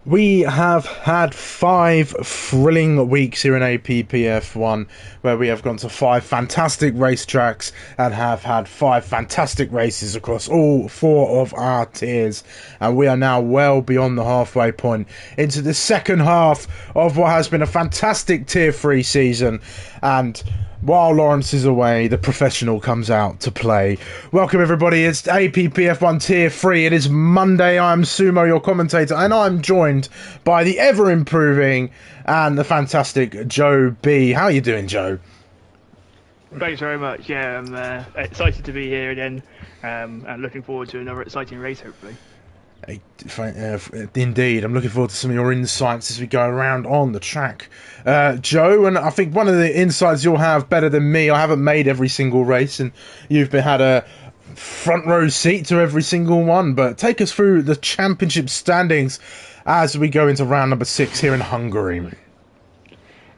We have had 5 thrilling weeks here in APPF1 where we have gone to 5 fantastic racetracks and have had 5 fantastic races across all 4 of our tiers, and we are now well beyond the halfway point into the second half of what has been a fantastic tier 3 season. And while Lawrence is away, the professional comes out to play. Welcome everybody, it's APPF1 Tier 3. It is Monday. I'm Sumo, your commentator, and I'm joined by the ever-improving and the fantastic Joe B. How are you doing, Joe? Thanks very much. Yeah, I'm excited to be here again, and looking forward to another exciting race, hopefully. Indeed, I'm looking forward to some of your insights as we go around on the track, Joe. And I think one of the insights you'll have better than me, I haven't made every single race, and you've had a front row seat to every single one. But take us through the championship standings as we go into round number 6 here in Hungary.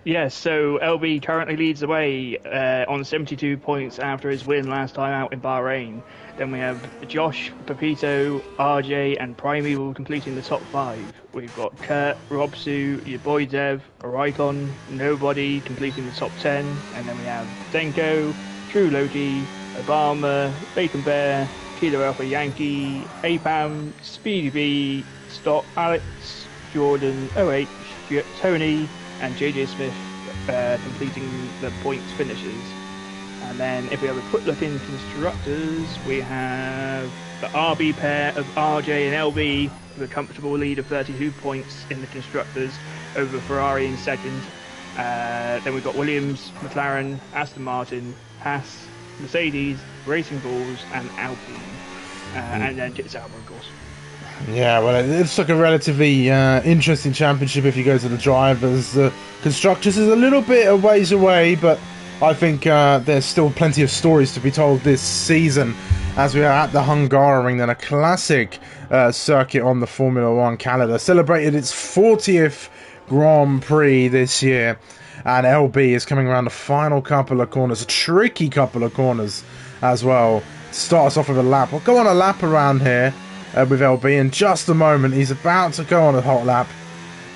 Yeah, so LB currently leads the way on 72 points after his win last time out in Bahrain. Then we have Josh, Pepito, RJ, and Primeval completing the top 5. We've got Kurt, Robsu, your boy Dev, Raikon, Nobody completing the top 10. And then we have Denko, True Loki, Obama, Bacon Bear, Kilo Alpha Yankee, Apam, Speedy B, Stop, Alex, Jordan, OH, Tony, and JJ Smith completing the points finishes. And then if we have a quick look in constructors, we have the RB pair of RJ and LB with a comfortable lead of 32 points in the constructors over Ferrari in second. Then we've got Williams, McLaren, Aston Martin, Haas, Mercedes, Racing Bulls, and Alpine. And then Jit Sauber, of course. Yeah, well, it looks like a relatively interesting championship if you go to the drivers. The constructors is a little bit a ways away, but I think there's still plenty of stories to be told this season as we are at the Hungaroring, a classic circuit on the Formula One calendar. Celebrated its 40th Grand Prix this year, and LB is coming around the final couple of corners, a tricky couple of corners as well. Start us off with a lap. We'll go on a lap around here with LB in just a moment. He's about to go on a hot lap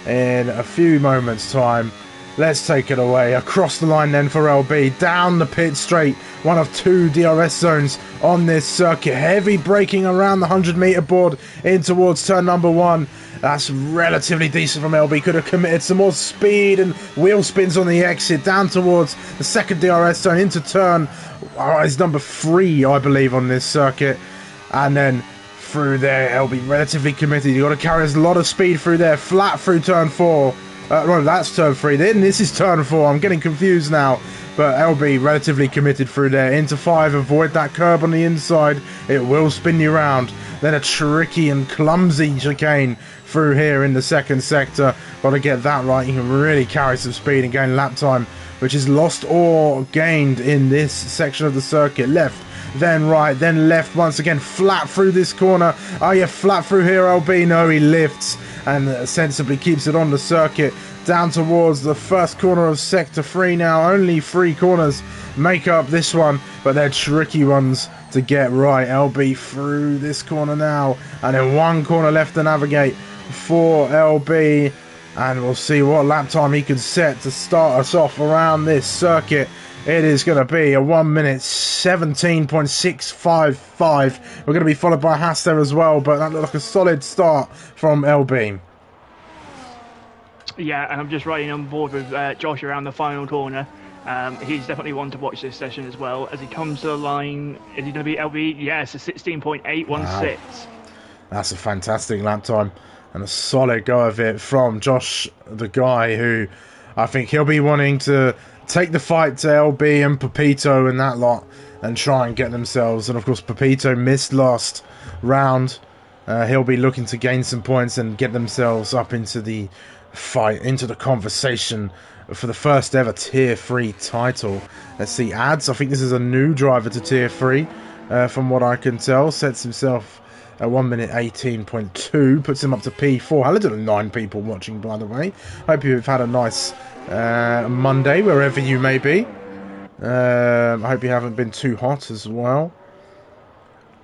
in a few moments' time. Let's take it away. Across the line then for LB. Down the pit straight. One of 2 DRS zones on this circuit. Heavy braking around the 100-meter board in towards turn number 1. That's relatively decent from LB. Could have committed some more speed and wheel spins on the exit. Down towards the second DRS zone into turn. It's number 3, I believe, on this circuit. And then through there, LB relatively committed. You've got to carry a lot of speed through there. Flat through turn 4. No, that's turn 3. Then this is turn 4. I'm getting confused now. But LB relatively committed through there. Into 5. Avoid that curb on the inside. It will spin you round. Then a tricky and clumsy chicane through here in the second sector. Got to get that right. You can really carry some speed and gain lap time, which is lost or gained in this section of the circuit. Left, then right, then left once again. Flat through this corner. Oh yeah, flat through here, LB. No, he lifts and sensibly keeps it on the circuit. Down towards the first corner of Sector 3 now. Only 3 corners make up this one, but they're tricky ones to get right. LB through this corner now, and then 1 corner left to navigate for LB. And we'll see what lap time he can set to start us off around this circuit. It is going to be a 1 minute 17.655. We're going to be followed by Haas there as well, but that looked like a solid start from LB. Yeah, and I'm just riding on board with Josh around the final corner. He's definitely one to watch this session as well. As he comes to the line, is he going to be LB? Yes, a 16.816. Wow. That's a fantastic lap time and a solid go of it from Josh, the guy who I think he'll be wanting to take the fight to LB and Pepito and that lot and try and get themselves. And of course, Pepito missed last round. He'll be looking to gain some points and get themselves up into the fight, into the conversation for the first ever Tier 3 title. Let's see, ads. I think this is a new driver to Tier 3 from what I can tell. Sets himself at 1 minute 18.2, puts him up to P4. Hello to the 9 people watching, by the way. Hope you've had a nice Monday, wherever you may be. I hope you haven't been too hot as well.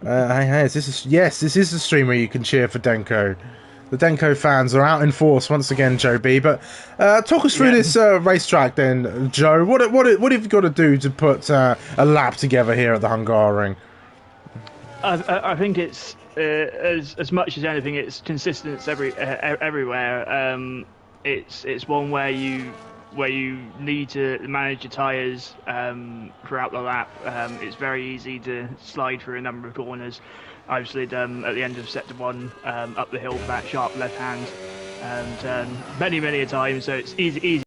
Hey, is this yes, this is the stream where you can cheer for Denko. The Denko fans are out in force once again, Joe B. But talk us through this racetrack then, Joe. What have you got to do to put a lap together here at the Hungaroring? I think it's as much as anything, it's consistency everywhere. It's one where you need to manage your tyres throughout the lap. It's very easy to slide through a number of corners. I've slid at the end of sector 1 up the hill for that sharp left hand, and many a time. So it's easy.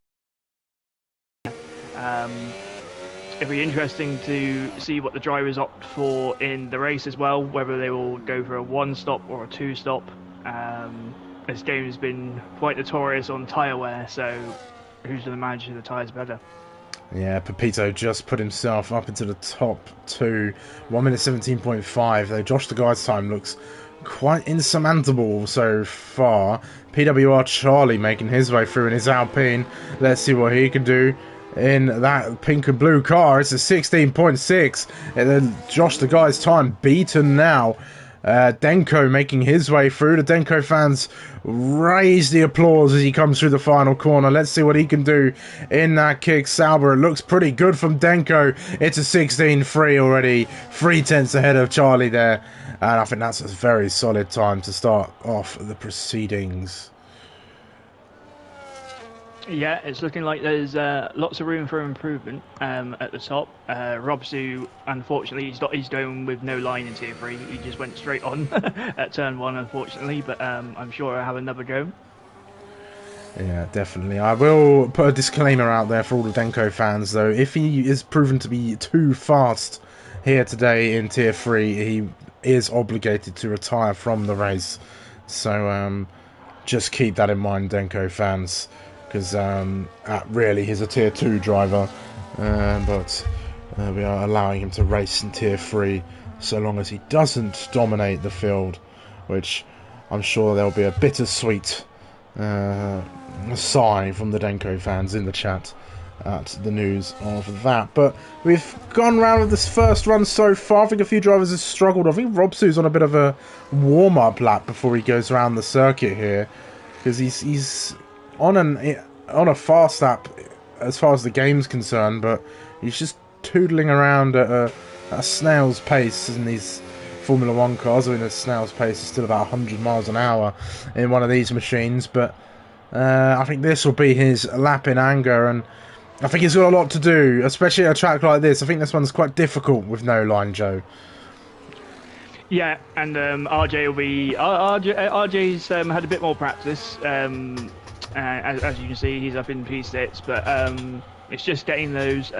It'll be interesting to see what the drivers opt for in the race as well, whether they will go for a 1-stop or a 2-stop. This game has been quite notorious on tyre wear, so who's going to manage the tyres better? Yeah, Pepito just put himself up into the top 2, 1 minute 17.5, though Josh the Guy's time looks quite insurmountable so far. PWR Charlie making his way through in his Alpine. Let's see what he can do in that pink and blue car. It's a 16.6, and then Josh the Guy's time beaten now. Denko making his way through. The Denko fans raise the applause as he comes through the final corner. Let's see what he can do in that kick. Sauber, it looks pretty good from Denko. It's a 16.3 already. 3/10 ahead of Charlie there. And I think that's a very solid time to start off the proceedings. Yeah, it's looking like there's lots of room for improvement at the top. Robsu, unfortunately, he's going with no line in Tier 3. He just went straight on at Turn 1, unfortunately, but I'm sure I'll have another go. Yeah, definitely. I will put a disclaimer out there for all the Denko fans, though. If he is proven to be too fast here today in Tier 3, he is obligated to retire from the race. So just keep that in mind, Denko fans. Because really he's a Tier 2 driver, but we are allowing him to race in Tier 3 so long as he doesn't dominate the field, which I'm sure there'll be a bittersweet sigh from the Denko fans in the chat at the news of that. But we've gone round with this first run so far. I think a few drivers have struggled. I think Robsu's on a bit of a warm-up lap before he goes around the circuit here, because he's on a fast lap as far as the game's concerned, but he's just tootling around at a snail's pace in these Formula 1 cars. I mean, a snail's pace is still about 100 miles an hour in one of these machines, but I think this will be his lap in anger, and I think he's got a lot to do, especially at a track like this. I think this one's quite difficult with no line, Joe. Yeah, and RJ will be... RJ's had a bit more practice. As you can see, he's up in P6, but it's just getting those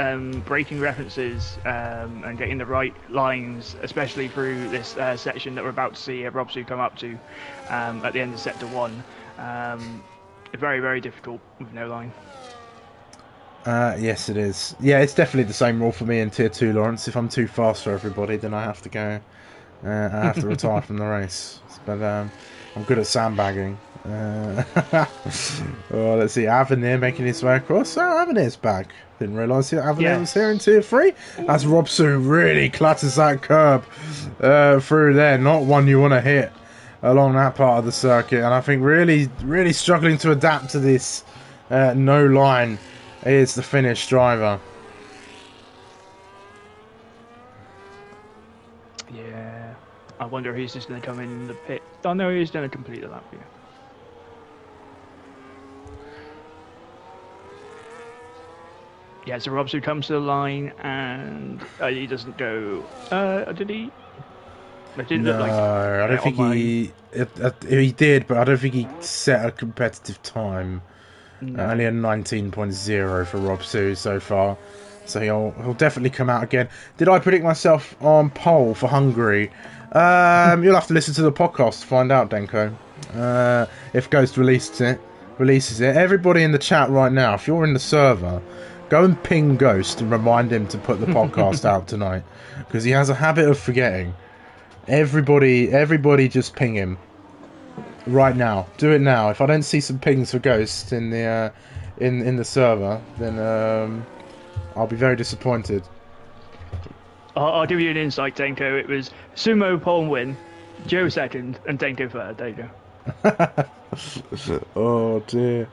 braking references and getting the right lines, especially through this section that we're about to see Robsu come up to at the end of Sector 1. Very difficult with no line. Yes, it is. Yeah, it's definitely the same rule for me in Tier 2, Lawrence. If I'm too fast for everybody, then I have to go. I have to retire from the race. But I'm good at sandbagging. Oh, let's see, Avenir making his way across. Oh, Avenir's back. Didn't realise Avenir was here in Tier 3. As Robsu really clutters that curb through there. Not one you want to hit along that part of the circuit. And I think really struggling to adapt to this no line is the Finnish driver. Yeah, I wonder if he's just going to come in the pit. Oh no, he's going to complete the lap here. Yeah, so Robsu comes to the line and he doesn't go. Did he? It didn't look like. I don't think he did, but I don't think he set a competitive time. No. Only a 19.0 for Robsu so far, so he'll definitely come out again. Did I predict myself on pole for Hungary? You'll have to listen to the podcast to find out, Denko. If Ghost releases it. Everybody in the chat right now, if you're in the server, go and ping Ghost and remind him to put the podcast out tonight, because he has a habit of forgetting. Everybody just ping him right now. Do it now. If I don't see some pings for Ghost in the in the server, then I'll be very disappointed. I'll give you an insight, Denko. It was Sumo pole win, Joe second, and Denko third. There you go. Oh dear.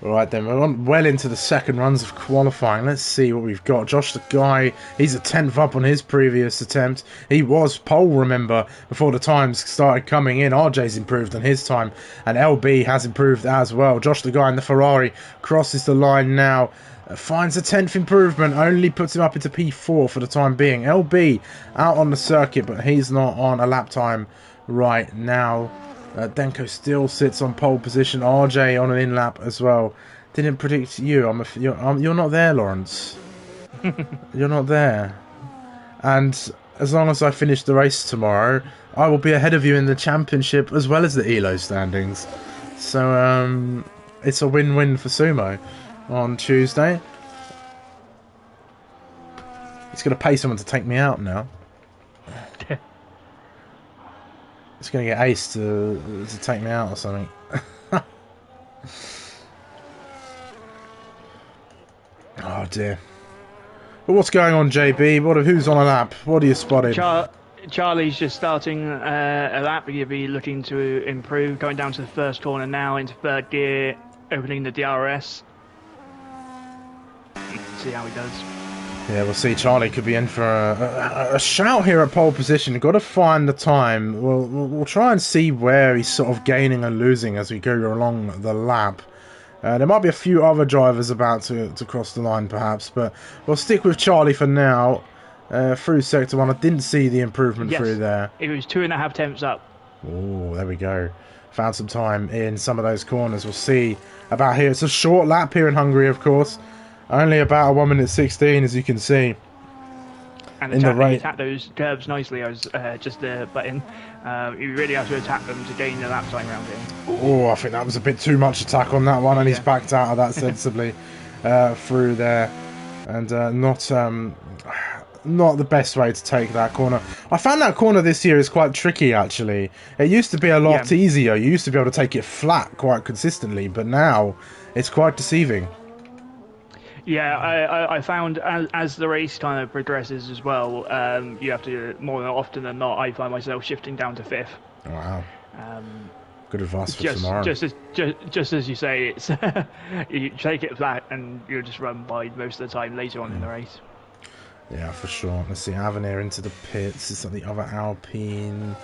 Alright then, we're on well into the second runs of qualifying. Let's see what we've got. Josh the Guy, he's a 10th up on his previous attempt. He was pole, remember, before the times started coming in. RJ's improved on his time, and LB has improved as well. Josh the Guy in the Ferrari crosses the line now. Finds a 10th improvement, only puts him up into P4 for the time being. LB out on the circuit, but he's not on a lap time right now. Denko still sits on pole position. RJ on an in-lap as well. Didn't predict you. You're not there, Lawrence. You're not there. And as long as I finish the race tomorrow, I will be ahead of you in the championship as well as the ELO standings. So it's a win-win for Sumo on Tuesday. He's going to pay someone to take me out now. It's going to get Ace to take me out or something. Oh dear. But what's going on, JB? Who's on a lap? What are you spotting? Charlie's just starting a lap. He'll be looking to improve, going down to the first corner now into third gear, opening the DRS. See how he does. Yeah, we'll see. Charlie could be in for a shout here at pole position. Got to find the time. We'll try and see where he's sort of gaining and losing as we go along the lap. There might be a few other drivers about to cross the line, perhaps, but we'll stick with Charlie for now. Through Sector 1, I didn't see the improvement through there. It was 2.5 tenths up. Oh, there we go. Found some time in some of those corners. We'll see about here. It's a short lap here in Hungary, of course. Only about a 1:16, as you can see. And he attacked those curves nicely. I was just the button. You really have to attack them to gain the lap time around here. Oh, I think that was a bit too much attack on that one, and he's backed out of that sensibly through there, and not the best way to take that corner. I found that corner this year is quite tricky, actually. It used to be a lot easier. You used to be able to take it flat quite consistently, but now it's quite deceiving. Yeah, I found as the race kind of progresses as well, you have to, more often than not, I find myself shifting down to fifth. Wow. Good advice for tomorrow. Just as you say, it's you take it flat and you'll just run by most of the time later on in the race. Yeah, for sure. Let's see, Avenir into the pits. It's like the other Alpine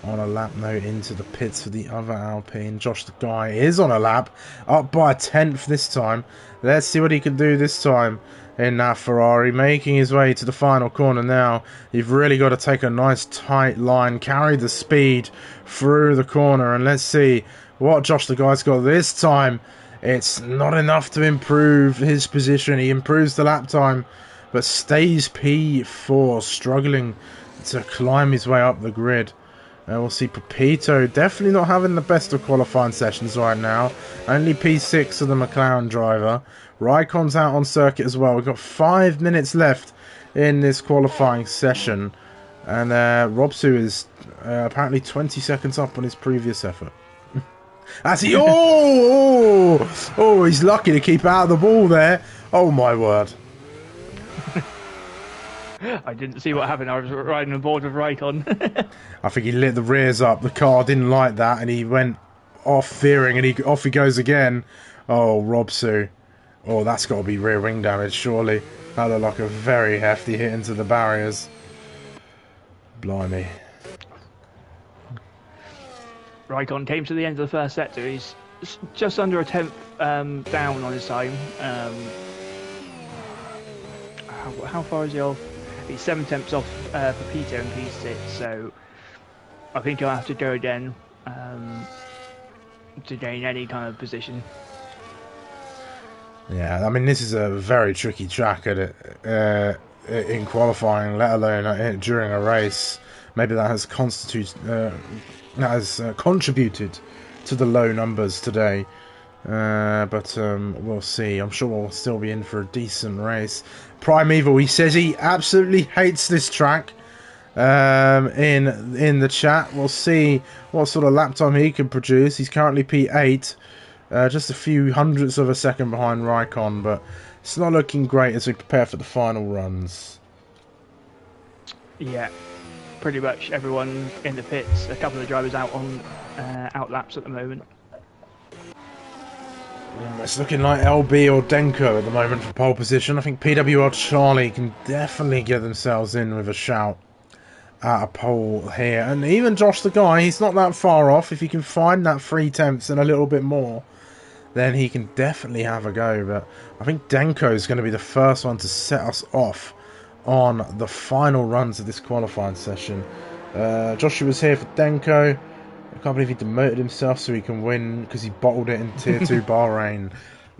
on a lap note into the pits for the other Alpine. Josh the Guy is on a lap, up by a 10th this time. Let's see what he can do this time in that Ferrari, making his way to the final corner now. You've really got to take a nice tight line, carry the speed through the corner, and let's see what Josh the Guy's got this time. It's not enough to improve his position. He improves the lap time, but stays P4, struggling to climb his way up the grid. We'll see Pepito definitely not having the best of qualifying sessions right now. Only P6 of the McLaren driver. Raikon's out on circuit as well. We've got 5 minutes left in this qualifying session. And Robsu is apparently 20 seconds up on his previous effort. As he... Oh, he's lucky to keep out of the ball there. Oh, my word. I didn't see what happened. I was riding aboard with Raikon. I think he lit the rears up. The car didn't like that, and he went off veering, and off he goes again. Oh, Robsu. Oh, that's got to be rear wing damage, surely. That looked like a very hefty hit into the barriers. Blimey. Raikon came to the end of the first sector. He's just under a 10th down on his time. How far is he off? He's 7 tenths off Pepito and P6, so I think he'll have to go again to gain any kind of position. Yeah, I mean, this is a very tricky track at it, in qualifying, let alone during a race. Maybe that has contributed to the low numbers today. But we'll see. I'm sure we'll still be in for a decent race. Primeval, he says he absolutely hates this track. In the chat, we'll see what sort of lap time he can produce. He's currently P8, just a few hundredths of a second behind Raikon, but it's not looking great as we prepare for the final runs. Yeah. pretty much everyone in the pits. A couple of drivers out on out laps at the moment. It's looking like LB or Denko at the moment for pole position. I think PWR Charlie can definitely get themselves in with a shout at a pole here. And even Josh the Guy, he's not that far off. If he can find that 3/10 and a little bit more, then he can definitely have a go. But I think Denko is going to be the first one to set us off on the final runs of this qualifying session. Joshua was here for Denko. I can't believe he demoted himself so he can win because he bottled it in Tier 2 Bahrain.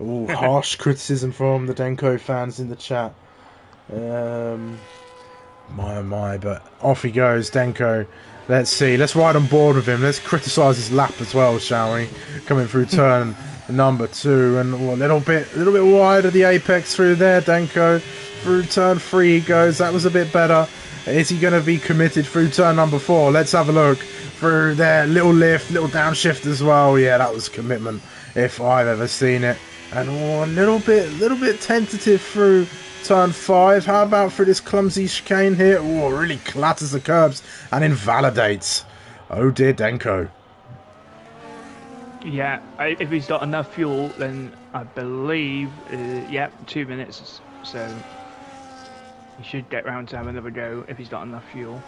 Ooh, harsh criticism from the Denko fans in the chat. My oh my, but off he goes, Denko. Let's see, let's ride on board with him. Let's criticise his lap as well, shall we? Coming through turn number 2 and a little bit wide of the apex through there, Denko. Through turn 3 he goes, that was a bit better. Is he going to be committed through turn number 4? Let's have a look. Through there, little lift, little downshift as well. Yeah, that was commitment if I've ever seen it. And a little bit tentative through turn 5. How about through this clumsy chicane here? Oh, really clatters the curbs and invalidates. Oh dear, Denko. Yeah, if he's got enough fuel, then I believe, 2 minutes. So he should get round to have another go if he's got enough fuel.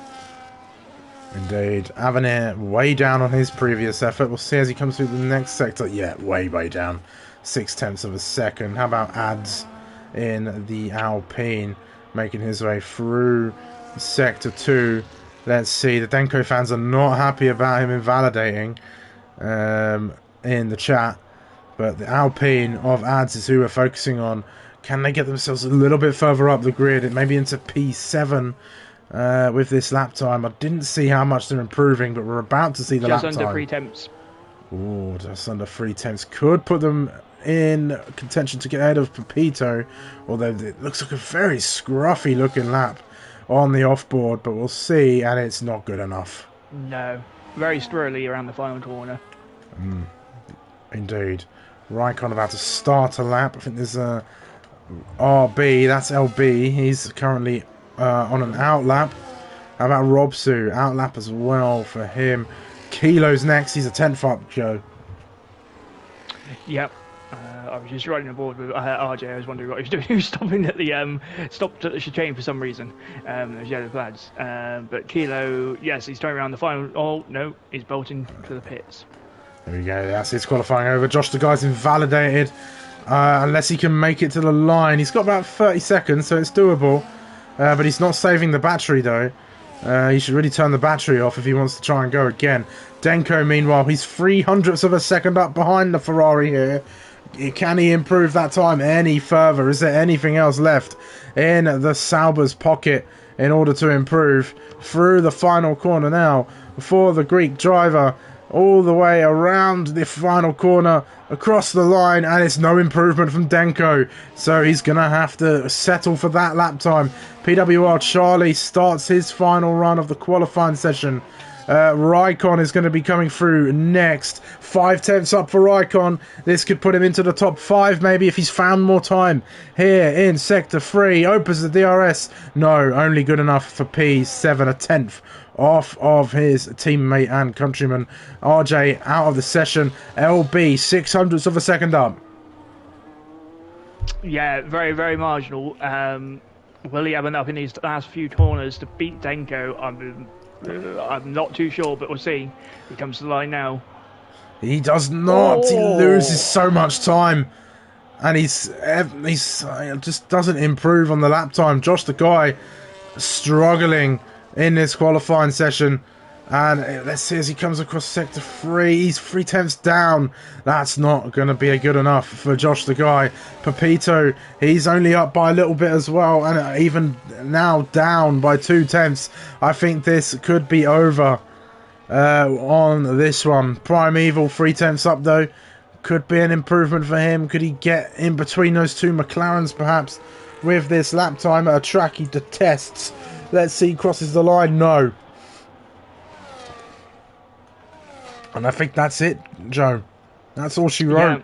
Indeed. Avenir way down on his previous effort. We'll see as he comes through the next sector. Yeah, way down. 0.6 of a second. How about Ads in the Alpine making his way through sector 2? Let's see. The Denko fans are not happy about him invalidating in the chat. But the Alpine of Ads is who we're focusing on. Can they get themselves a little bit further up the grid? Maybe into P7. With this lap time, I didn't see how much they're improving, but we're about to see the lap time. Just under 3/10. Ooh, just under 3/10 could put them in contention to get ahead of Pepito, although it looks like a very scruffy looking lap on the offboard, but we'll see, and it's not good enough. No, very squirrely around the final corner. Indeed. Raikkonen about to start a lap. I think there's a RB, that's LB. He's currently on an outlap. How about Robsu? Outlap as well for him. Kilo's next. He's a 10th up, Joe. Yep. I was just riding aboard with RJ. I was wondering what he was doing. He was stopping at the stopped at the chicane for some reason. Those yellow flags. But Kilo, yes, he's turning around the final. Oh no, he's bolting for the pits. There we go. That's his qualifying over. Josh the guy's invalidated. Unless he can make it to the line. He's got about 30 seconds, so it's doable. But he's not saving the battery though. He should really turn the battery off if he wants to try and go again. Denko, meanwhile, he's 0.03 of a second up behind the Ferrari here. Can he improve that time any further? Is there anything else left in the Sauber's pocket in order to improve? Through the final corner now for the Greek driver. All the way around the final corner, across the line, and it's no improvement from Denko. So he's going to have to settle for that lap time. PWR Charlie starts his final run of the qualifying session. Raikkonen is going to be coming through next. 0.5 up for Raikkonen. This could put him into the top 5 maybe if he's found more time here in Sector 3. Opens the DRS. No, only good enough for P7, a 10th off of his teammate and countryman. RJ out of the session. LB 0.06 of a second up. Yeah, very, very marginal. Will he have enough in these last few corners to beat Denko? I'm not too sure, but we'll see. He comes to the line now. He does not. He loses so much time. And he's just doesn't improve on the lap time. Josh the guy struggling in this qualifying session. And let's see as he comes across sector 3. He's 0.3 down. That's not going to be good enough for Josh the guy. Pepito, he's only up by a little bit as well. And even now down by 0.2. I think this could be over on this one. Primeval 0.3 up though. Could be an improvement for him. Could he get in between those two McLarens perhaps with this lap time at a track he detests? Let's see, crosses the line. No. And I think that's it, Joe. That's all she wrote.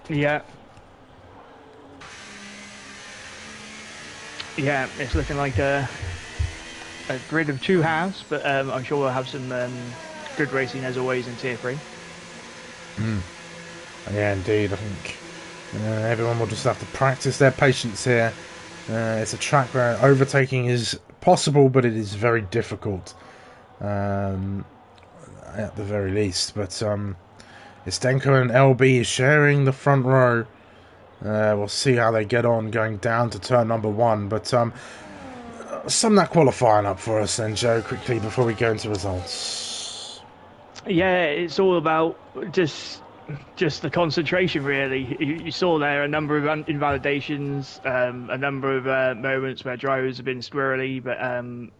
Yeah. Yeah, it's looking like a grid of two halves, but I'm sure we'll have some good racing as always in Tier 3. Yeah, indeed. I think everyone will just have to practice their patience here. It's a track where overtaking is possible, but it is very difficult, at the very least. But it's Denko and LB sharing the front row. We'll see how they get on going down to turn number 1. But sum that qualifying up for us then, Joe, quickly before we go into results. Yeah, it's all about just the concentration, really. You saw there a number of invalidations, a number of moments where drivers have been squirrely, but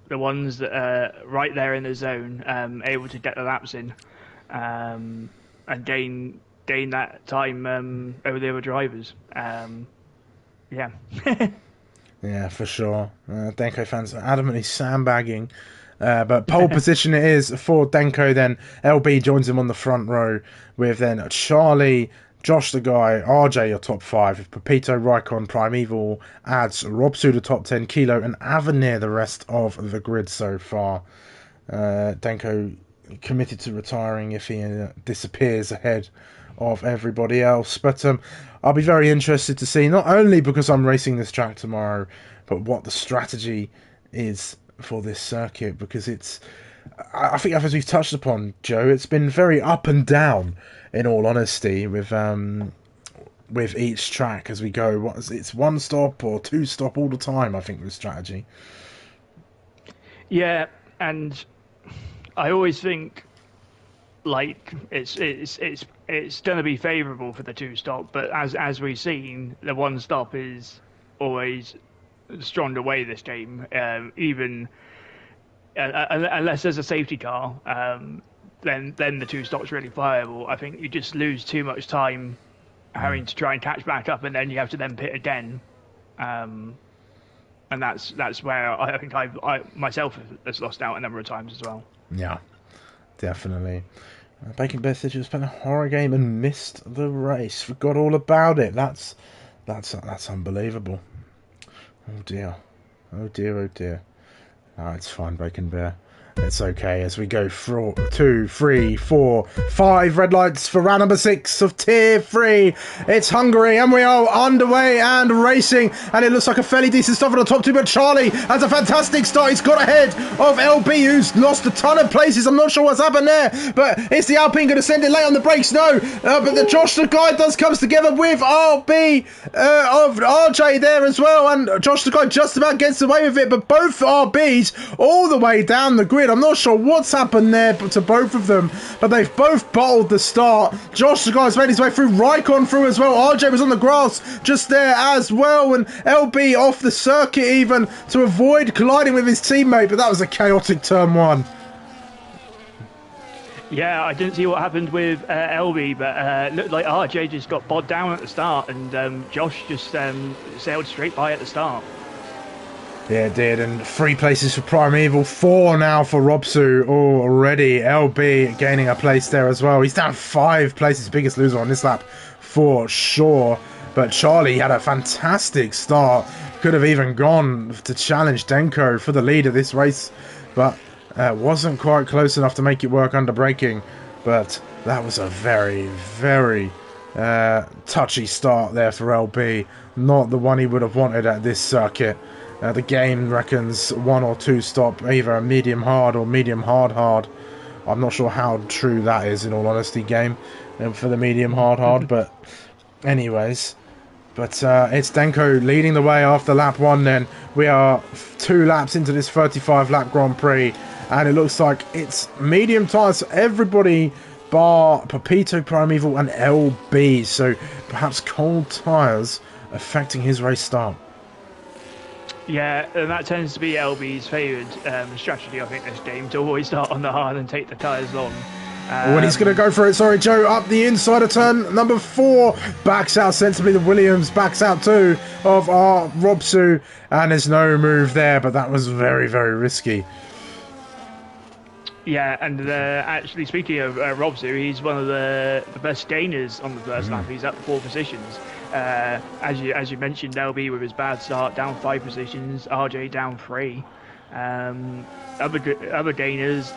the ones that are right there in the zone, able to get the laps in, and gain that time over the other drivers. Yeah. Yeah, for sure. Denko fans are adamantly sandbagging. But pole position it is for Denko then. LB joins him on the front row with then Charlie, Josh the Guy, RJ your top 5. Pepito, Raikon, Primeval adds Robsu the top 10, Kilo and Avenir the rest of the grid so far. Denko committed to retiring if he disappears ahead of everybody else. But I'll be very interested to see, not only because I'm racing this track tomorrow, but what the strategy is for this circuit, because I think, as we've touched upon, Joe, it's been very up and down, in all honesty, with each track as we go. It's one stop or two stop all the time, I think, with strategy. Yeah, and I always think like it's going to be favourable for the two stop, but as we've seen, the one stop is always strong away this game. Even unless there's a safety car, then the two stop's really viable. I think you just lose too much time having to try and catch back up, and then you have to then pit again. And that's where I think I myself has lost out a number of times as well. Yeah, definitely. Bacon Bear said you spent a horror game and missed the race. Forgot all about it. That's unbelievable. Oh dear. Oh dear, oh dear. Oh, it's fine, Bacon Bear. It's okay as we go 2, 3, 4, 5 red lights for round number 6 of Tier 3. It's Hungary and we are underway and racing, and it looks like a fairly decent start for the top 2, but Charlie has a fantastic start. He's got ahead of LB, who's lost a ton of places. I'm not sure what's happened there, but is the Alpine going to send it late on the brakes? No, but the Josh the Guy comes together with RB of RJ there as well, and Josh the Guy just about gets away with it, but both RBs all the way down the grid. I'm not sure what's happened there to both of them, but they've both bottled the start. Josh the Guy's made his way through, Raikon through as well. RJ was on the grass just there as well, and LB off the circuit even to avoid colliding with his teammate, but that was a chaotic turn 1. Yeah, I didn't see what happened with LB, but looked like RJ just got bogged down at the start, and Josh just sailed straight by at the start. Yeah, it did, and 3 places for Primeval, 4 now for Robsu already. LB gaining a place there as well. He's down 5 places, biggest loser on this lap for sure. But Charlie had a fantastic start, could have even gone to challenge Denko for the lead of this race, but wasn't quite close enough to make it work under braking. But that was a very, very touchy start there for LB, not the one he would have wanted at this circuit. The game reckons 1 or 2 stop, either a medium hard or medium hard. I'm not sure how true that is, in all honesty, game, for the medium hard. But anyways, it's Denko leading the way after lap 1 then. We are 2 laps into this 35 lap Grand Prix, and it looks like it's medium tyres for everybody bar Pepito, Primeval and LB, so perhaps cold tyres affecting his race start. Yeah, and that tends to be LB's favoured strategy, I think, this game, to always start on the hard and take the tyres long. When he's going to go for it, sorry, Joe, up the inside of turn number 4, backs out sensibly. The Williams backs out too of our Robsu, and there's no move there, but that was very, very risky. Yeah, and actually, speaking of Robsu, he's one of the best gainers on the first lap. He's up 4 positions. As you mentioned, LB with his bad start, down 5 positions. RJ down 3. Other gainers,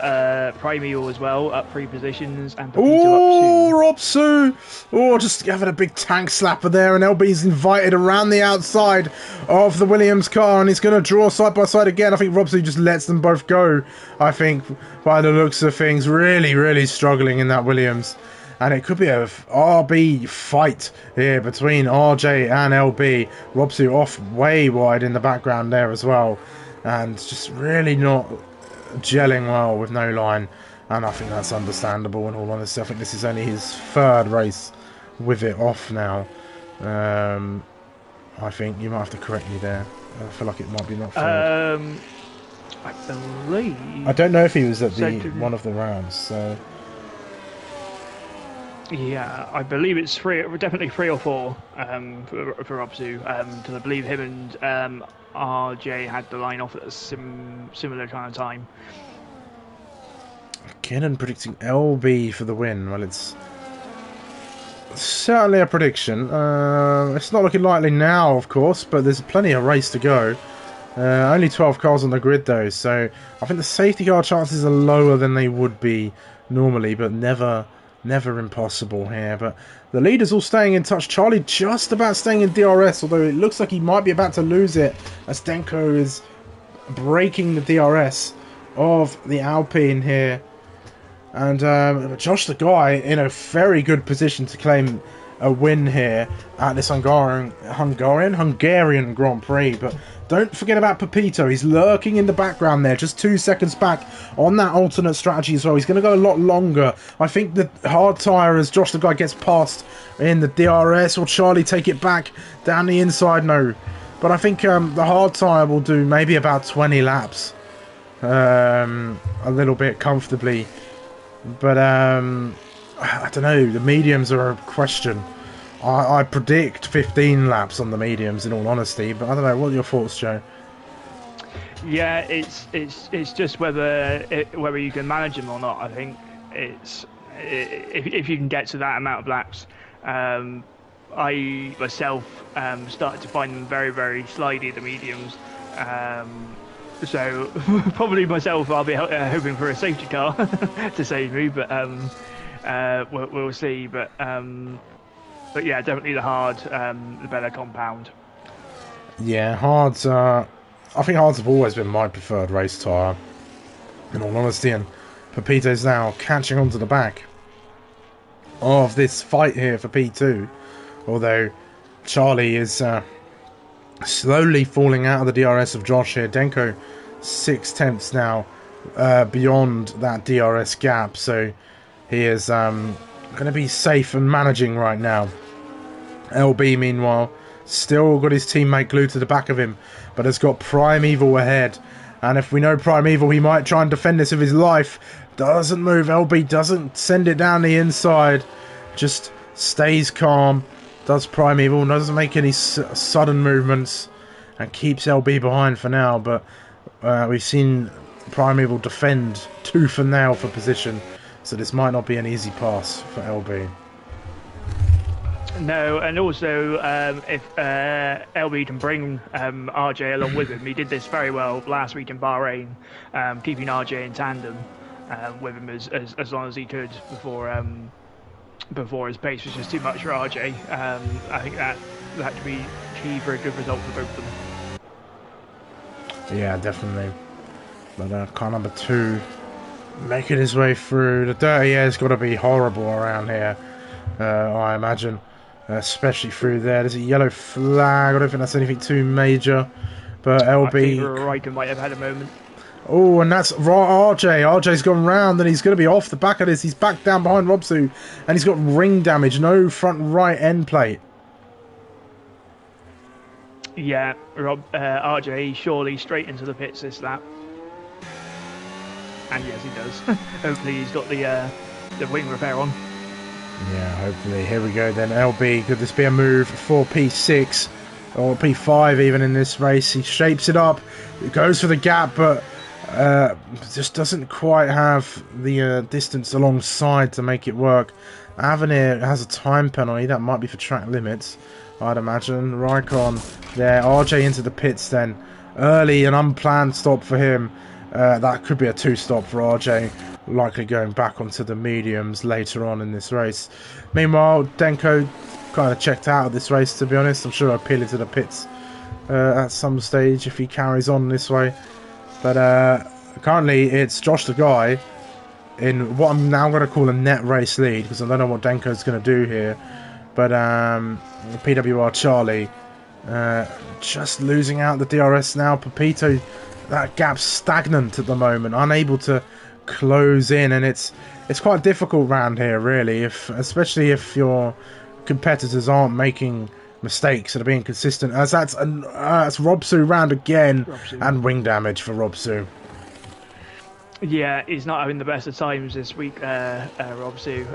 Primeval as well, up 3 positions, and Pepito Oh, up Robsu! Oh, just having a big tank slapper there, and LB's invited around the outside of the Williams car, and he's going to draw side by side again. I think Robsu just lets them both go, I think, by the looks of things. Really, really struggling in that Williams. And it could be a RB fight here between RJ and LB. Robsu off way wide in the background there as well. And just really not gelling well with no line. And I think that's understandable, in all honesty. I think this is only his 3rd race with it off now. I think you might have to correct me there. I feel like it might be not 3rd. I believe... I don't know if he was at the one of the rounds, so... Yeah, I believe it's definitely 3 or 4 for Robsu. Because I believe him and RJ had the line off at a similar kind of time. Kinnan predicting LB for the win. Well, it's certainly a prediction. It's not looking likely now, of course, but there's plenty of race to go. Only 12 cars on the grid, though, so I think the safety car chances are lower than they would be normally, but never impossible here. But the leaders all staying in touch. Charlie just about staying in DRS, although it looks like he might be about to lose it as Denko is breaking the DRS of the Alpine here. And Josh the Guy in a very good position to claim a win here at this Hungarian Grand Prix. But don't forget about Pepito. He's lurking in the background there, just 2 seconds back on that alternate strategy as well. He's going to go a lot longer. I think the hard tyre as Josh the Guy gets past in the DRS, or Charlie take it back down the inside. No, but I think the hard tyre will do maybe about 20 laps, a little bit comfortably. But I don't know, the mediums are a question. I predict 15 laps on the mediums, in all honesty, but I don't know. What are your thoughts, Joe? Yeah, it's just whether you can manage them or not. I think it's if you can get to that amount of laps. I myself started to find them very, very slidey, the mediums. So probably myself, I'll be hoping for a safety car to save me, but we'll see. But yeah, definitely the hard, the better compound. Yeah, hards. I think hards have always been my preferred race tyre, in all honesty. And Pepito's now catching onto the back of this fight here for P2. Although Charlie is slowly falling out of the DRS of Josh here. Denko 6 tenths now beyond that DRS gap, so he is going to be safe and managing right now. LB meanwhile still got his teammate glued to the back of him, but has got Primeval ahead, and if we know Primeval, he might try and defend this with his life. Doesn't move. LB doesn't send it down the inside, just stays calm. Does Primeval, doesn't make any sudden movements, and keeps LB behind for now. But we've seen Primeval defend tooth and nail for position, so this might not be an easy pass for LB. No, and also if LB can bring RJ along with him, he did this very well last week in Bahrain, keeping RJ in tandem with him as long as he could before his pace was just too much for RJ. I think that could be key for a good result for both of them. Yeah, definitely. But car number 2 making his way through. The dirty air's got to be horrible around here, I imagine. Especially through there. There's a yellow flag. I don't think that's anything too major. But LB... I think Riker might have had a moment. Oh, and that's RJ. RJ's gone round, and he's going to be off the back of this. He's back down behind Robsu, and he's got ring damage. No front right end plate. Yeah, RJ surely straight into the pits this lap. And yes, he does. Hopefully he's got the wing repair on. Yeah, hopefully. Here we go then. LB, could this be a move for P6 or P5 even in this race? He shapes it up. It goes for the gap, but just doesn't quite have the distance alongside to make it work. Avenir has a time penalty. That might be for track limits, I'd imagine. Raikon there. RJ into the pits then. early and unplanned stop for him. That could be a 2-stop for RJ, likely going back onto the mediums later on in this race. Meanwhile, Denko kind of checked out of this race, to be honest. I'm sure he'll peel into the pits at some stage if he carries on this way. But currently it's Josh the Guy in what I'm now going to call a net race lead, because I don't know what Denko's going to do here. But PWR Charlie just losing out the DRS now. Pepito, that gap's stagnant at the moment, unable to close in, and it's quite difficult round here, really, especially if your competitors aren't making mistakes that are being consistent. As that's Robsu round again, and wing damage for Robsu. Yeah, he's not having the best of times this week, Robsu.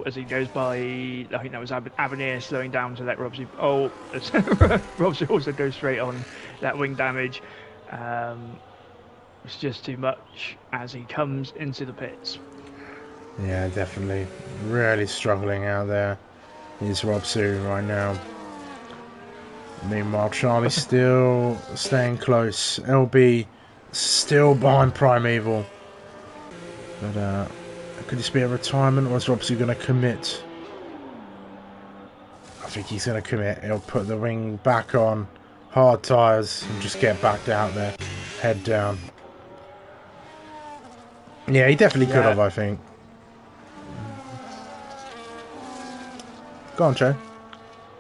As he goes by, I think that was Avenir slowing down to let Robsu. Oh, Robsu also goes straight on that wing damage. It's just too much as he comes into the pits. Yeah, definitely. Really struggling out there. He's Robsu right now. Meanwhile, Charlie's still staying close. LB still behind Primeval. But could this be a retirement, or is Robsu going to commit? I think he's going to commit. He'll put the wing back on, hard tyres, and just get back out there, head down. Yeah, he definitely could have, I think. Go on, Joe.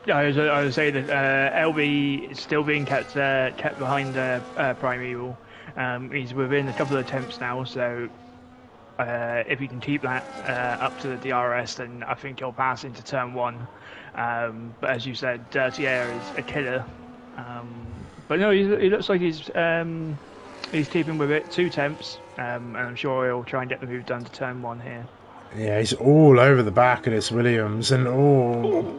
Yeah, I was saying that LB is still being kept behind Primeval. He's within a couple of attempts now, so if he can keep that up to the DRS, then I think he'll pass into turn 1. But as you said, Dirty Air is a killer. But no, he looks like he's keeping with it. 2 attempts, and I'm sure he'll try and get the move done to turn 1 here. Yeah, he's all over the back of this Williams, and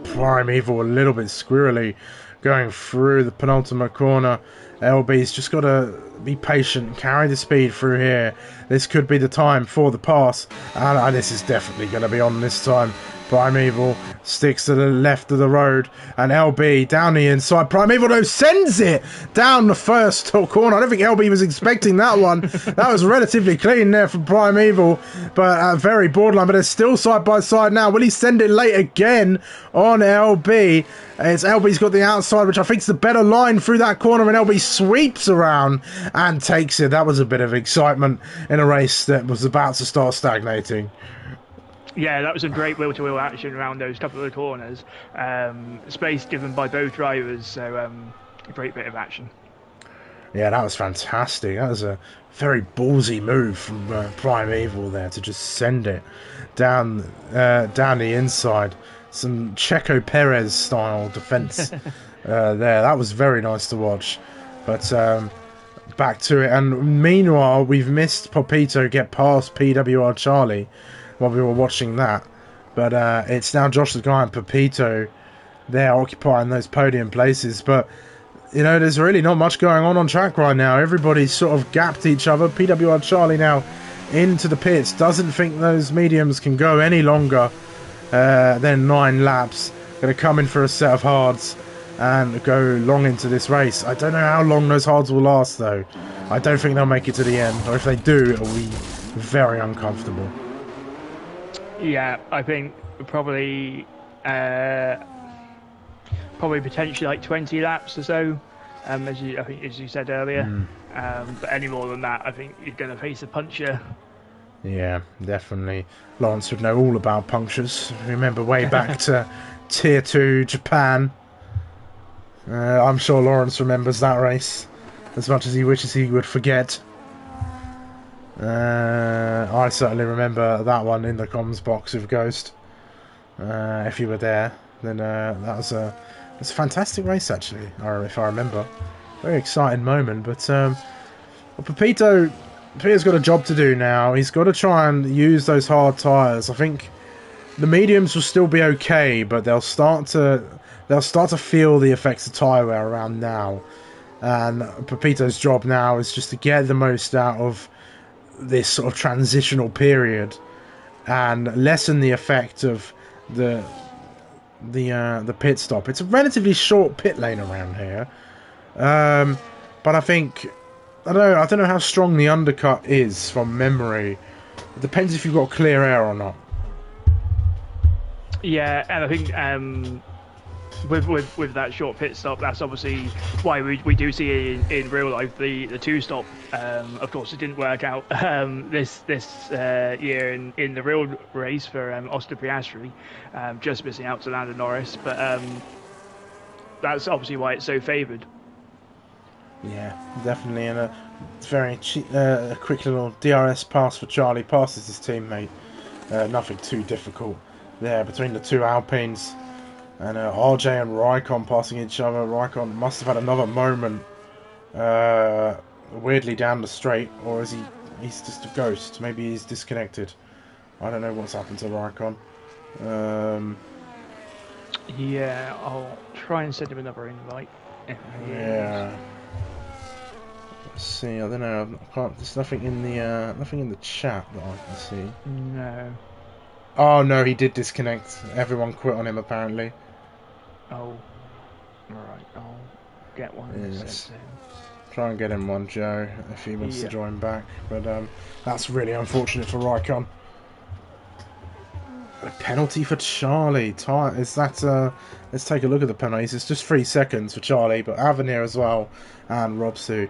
Primeval a little bit squirrely going through the penultimate corner. LB's just got to be patient and carry the speed through here. This could be the time for the pass, and this is definitely going to be on this time. Primeval sticks to the left of the road, and LB down the inside. Primeval though sends it down the first corner. I don't think LB was expecting that one. That was relatively clean there from Primeval, but very borderline. But it's still side by side now. Will he send it late again on LB? It's LB's got the outside, which I think is the better line through that corner, and LB sweeps around and takes it. That was a bit of excitement in a race that was about to start stagnating. Yeah, that was a great wheel-to-wheel action around those couple of corners. Space given by both drivers, so a great bit of action. Yeah, that was fantastic. That was a very ballsy move from Primeval there to just send it down the inside. Some Checo Perez style defence there. That was very nice to watch. But back to it. And meanwhile, we've missed Popito get past PWR Charlie while we were watching that, but it's now Josh the Guy and Pepito there occupying those podium places. But you know, there's really not much going on track right now. Everybody's sort of gapped each other. PWR Charlie now into the pits, doesn't think those mediums can go any longer than 9 laps. Going to come in for a set of hards and go long into this race. I don't know how long those hards will last though. I don't think they'll make it to the end, or if they do, it'll be very uncomfortable. Yeah, I think probably potentially like 20 laps or so, as you said earlier. But any more than that, I think you're going to face a puncher. Yeah, definitely. Lawrence would know all about punctures. Remember way back to Tier 2 Japan. I'm sure Lawrence remembers that race as much as he wishes he would forget. I certainly remember that one in the comms box with Ghost. If you were there, then that was a fantastic race actually, if I remember. Very exciting moment. But Pepito's got a job to do now. He's got to try and use those hard tyres. I think the mediums will still be okay, but they'll start to feel the effects of tyre wear around now. And Pepito's job now is just to get the most out of this sort of transitional period and lessen the effect of the pit stop. It's a relatively short pit lane around here, But I think I don't know how strong the undercut is from memory. It depends if you've got clear air or not. Yeah, and I think with that short pit stop, that's obviously why we do see in real life the two stop. Of course, it didn't work out this year in the real race for Oscar Piastri, just missing out to Lando Norris. But that's obviously why it's so favoured. Yeah, definitely, and it's very cheap, a quick little DRS pass for Charlie, passes his teammate. Nothing too difficult there between the two Alpines. And RJ and Raikkonen passing each other. Raikkonen must have had another moment, weirdly down the straight, or is he's just a ghost? Maybe he's disconnected. I don't know what's happened to Raikkonen. Yeah, I'll try and send him another invite. Yeah. Let's see. I don't know. I can't. There's nothing in the chat that I can see. No. Oh no, he did disconnect. Everyone quit on him apparently. Oh. Alright, I'll get one. Yes. Try and get him one, Joe, if he wants to join back. But that's really unfortunate for Raikkonen. A penalty for Charlie. Is that? Let's take a look at the penalties. It's just 3 seconds for Charlie, but Avenir as well, and Robsu.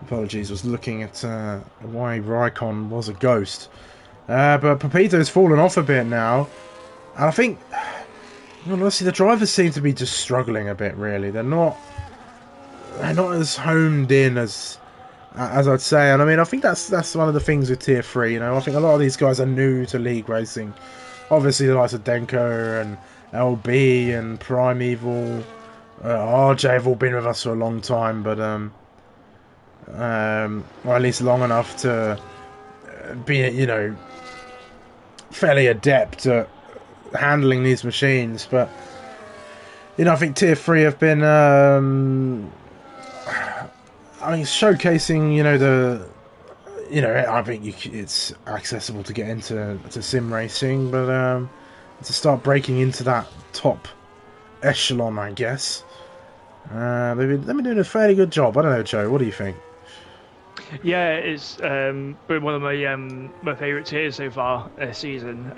Apologies, was looking at why Raikkonen was a ghost. But Pepito's fallen off a bit now, and I think, honestly, the drivers seem to be just struggling a bit. Really, they're not as homed in as I'd say. And I mean, I think that's one of the things with Tier 3. You know, I think a lot of these guys are new to league racing. Obviously, the likes of Denko and LB and Primeval, RJ have all been with us for a long time, but or at least long enough to be, fairly adept at handling these machines. But I think Tier 3 have been, showcasing, I think it's accessible to get into sim racing, but to start breaking into that top echelon, I guess. They've been doing a fairly good job. I don't know, Joe. What do you think? Yeah, it's been one of my favourite tiers so far this season.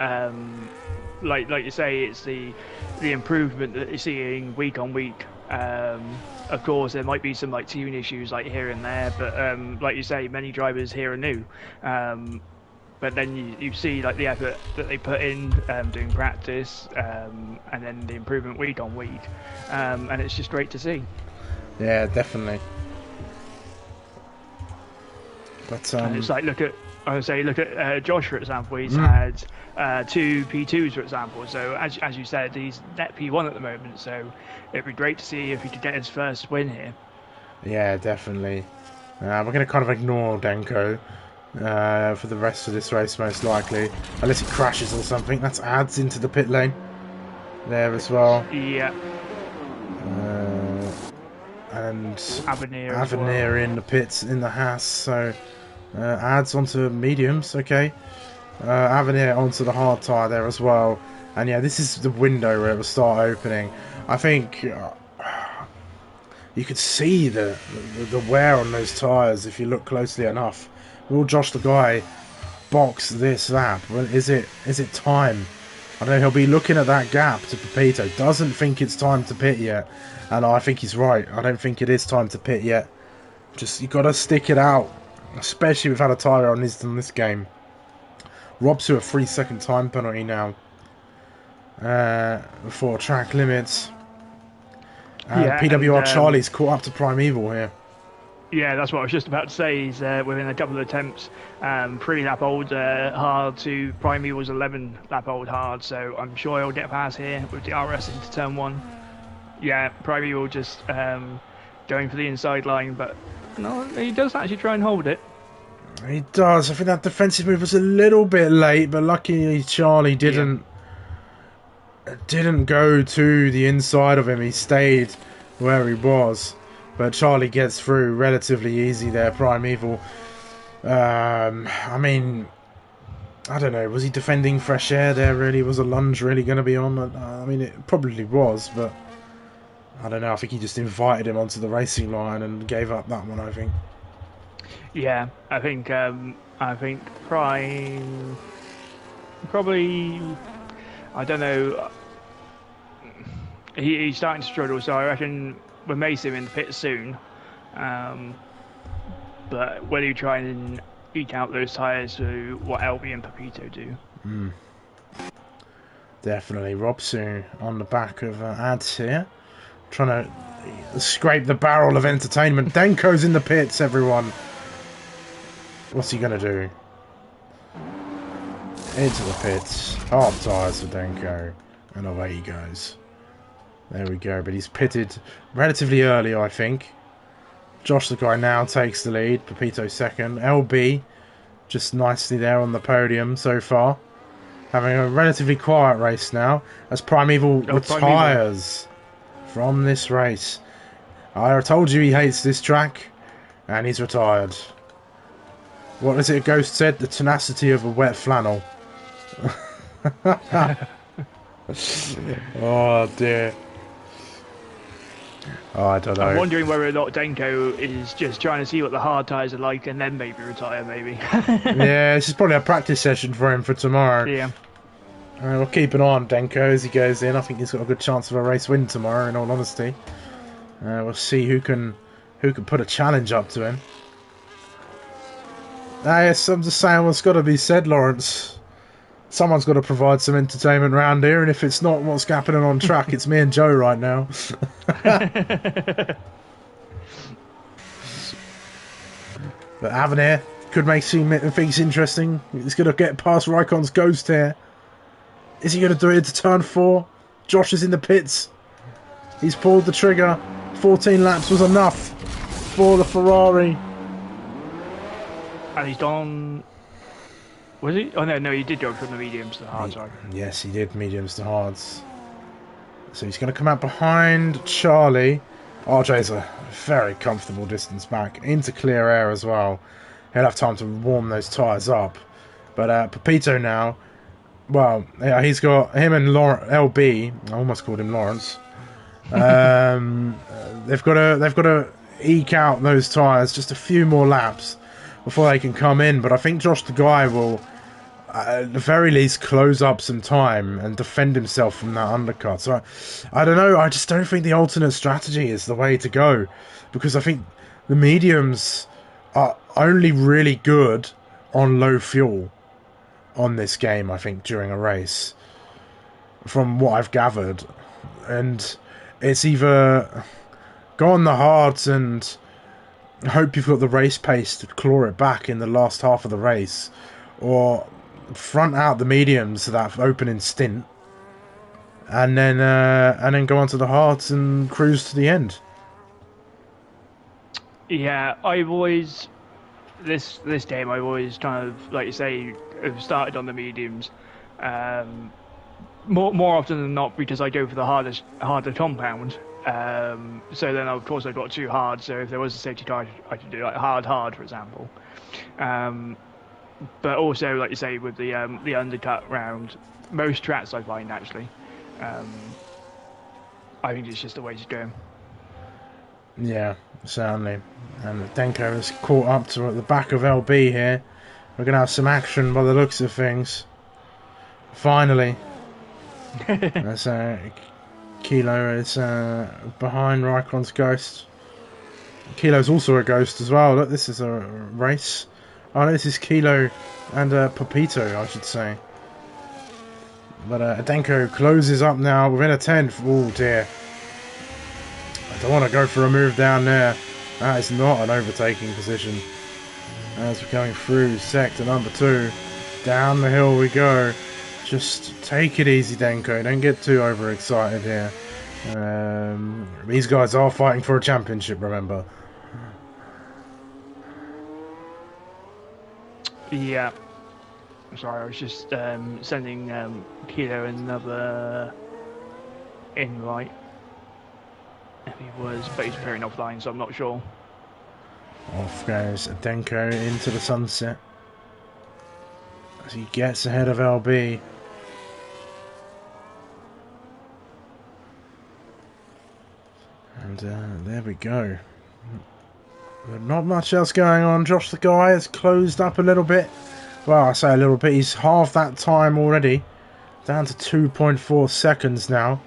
Like you say, it's the improvement that you're seeing week on week. Of course, there might be some tune issues here and there, but like you say, many drivers here are new. But then you see the effort that they put in doing practice, and then the improvement week on week, and it's just great to see. Yeah, definitely. But and it's look at Josh, for example. He's had 2 P2s, for example. So as you said, he's net P1 at the moment. So it'd be great to see if he could get his first win here. Yeah, definitely. We're going to kind of ignore Denko for the rest of this race, most likely, unless he crashes or something. That's adds into the pit lane there as well. Yeah. And Avenir in the pits in the Haas, so adds onto mediums. Okay. Avenir onto the hard tyre there as well. And yeah, this is the window where it will start opening. I think you could see the wear on those tyres if you look closely enough. Will Josh the guy box this lap? Well, is it time? I know he'll be looking at that gap to Pepito. Doesn't think it's time to pit yet. And I think he's right. I don't think it is time to pit yet. Just, you got to stick it out. Especially without a tyre on this game. Rob's to a 3-second time penalty now. For track limits. PWR Charlie's caught up to Primeval here. Yeah, that's what I was just about to say. He's within a couple of attempts. 3 lap old hard to Primeval's 11 lap old hard. So I'm sure he'll get past here with the RS into turn 1. Yeah, Primeval just going for the inside line, but no, he does actually try and hold it. He does. I think that defensive move was a little bit late, but luckily Charlie didn't go to the inside of him. He stayed where he was. But Charlie gets through relatively easy there, Primeval. I mean, I don't know. Was he defending fresh air there, really? Was a lunge really going to be on? I mean, it probably was, but I don't know. I think he just invited him onto the racing line and gave up that one. I think. Yeah, I think Prime probably. I don't know. He's starting to struggle, so I reckon we may see him in the pit soon. Um, but whether you try and eke out those tyres to what LB and Pepito do. Definitely. Robson on the back of Ads here. Trying to scrape the barrel of entertainment. Denko's in the pits, everyone. What's he going to do? Into the pits. Hard tyres for Denko. And away he goes. There we go. But he's pitted relatively early, I think. Josh the guy now takes the lead. Pepito second. LB just nicely there on the podium so far. Having a relatively quiet race now. As Primeval retires from this race. I told you he hates this track. And he's retired. What is it Ghost said? The tenacity of a wet flannel. Oh dear. Oh, I don't know. I'm wondering whether or not Denko is just trying to see what the hard tyres are like and then maybe retire, maybe. Yeah, this is probably a practice session for him for tomorrow. Yeah. We'll keep an eye on Denko as he goes in. I think he's got a good chance of a race win tomorrow, in all honesty. We'll see who can put a challenge up to him. Yes, I'm just saying what's got to be said, Lawrence. Someone's got to provide some entertainment around here, and if it's not what's happening on track, it's me and Joe right now. But Avenir could make things interesting. He's going to get past Raikon's Ghost here. Is he going to do it into turn 4? Josh is in the pits. He's pulled the trigger. 14 laps was enough for the Ferrari. And he's gone. Was he? Oh no, he did go from the mediums to the hards. Sorry. Yes, he did mediums to hards. So he's going to come out behind Charlie. RJ's a very comfortable distance back into clear air as well. He'll have time to warm those tyres up. But Pepito now, well, yeah, he's got him and LB. I almost called him Lawrence. They've got to eke out those tyres just a few more laps before they can come in. But I think Josh the guy will, at the very least, close up some time and defend himself from that undercut. So I don't know. I just don't think the alternate strategy is the way to go, because I think the mediums are only really good on low fuel on this game, I think, during a race, from what I've gathered. And it's either go on the hards and hope you've got the race pace to claw it back in the last half of the race, or front out the mediums to that opening stint, and then go on to the hards and cruise to the end. Yeah, this game I've always kind of, like you say, have started on the mediums. More often than not, because I go for the harder compound. So then, of course, I've got 2 hard. So if there was a safety car, I could do like hard, for example. But also, like you say, with the undercut round, most tracks I find actually, I think it's just the way to go. Yeah, certainly. And Denko has caught up to at the back of LB here. We're going to have some action by the looks of things. Finally. That's Kilo is behind Raikon's Ghost. Kilo's also a Ghost as well. Look, this is a race. Oh, no, this is Kilo and Pepito, I should say. But Denko closes up now within a 10th. Oh dear. I don't want to go for a move down there. That is not an overtaking position. As we're going through sector number 2. Down the hill we go. Just take it easy, Denko. Don't get too overexcited here. These guys are fighting for a championship, remember. Yeah. Sorry, I was just sending Kilo another invite. If he was, but he's appearing offline, so I'm not sure. Off goes Denko into the sunset as he gets ahead of LB. And there we go. But not much else going on. Josh the Guy has closed up a little bit. Well, I say a little bit. He's halved that time already. Down to 2.4 seconds now.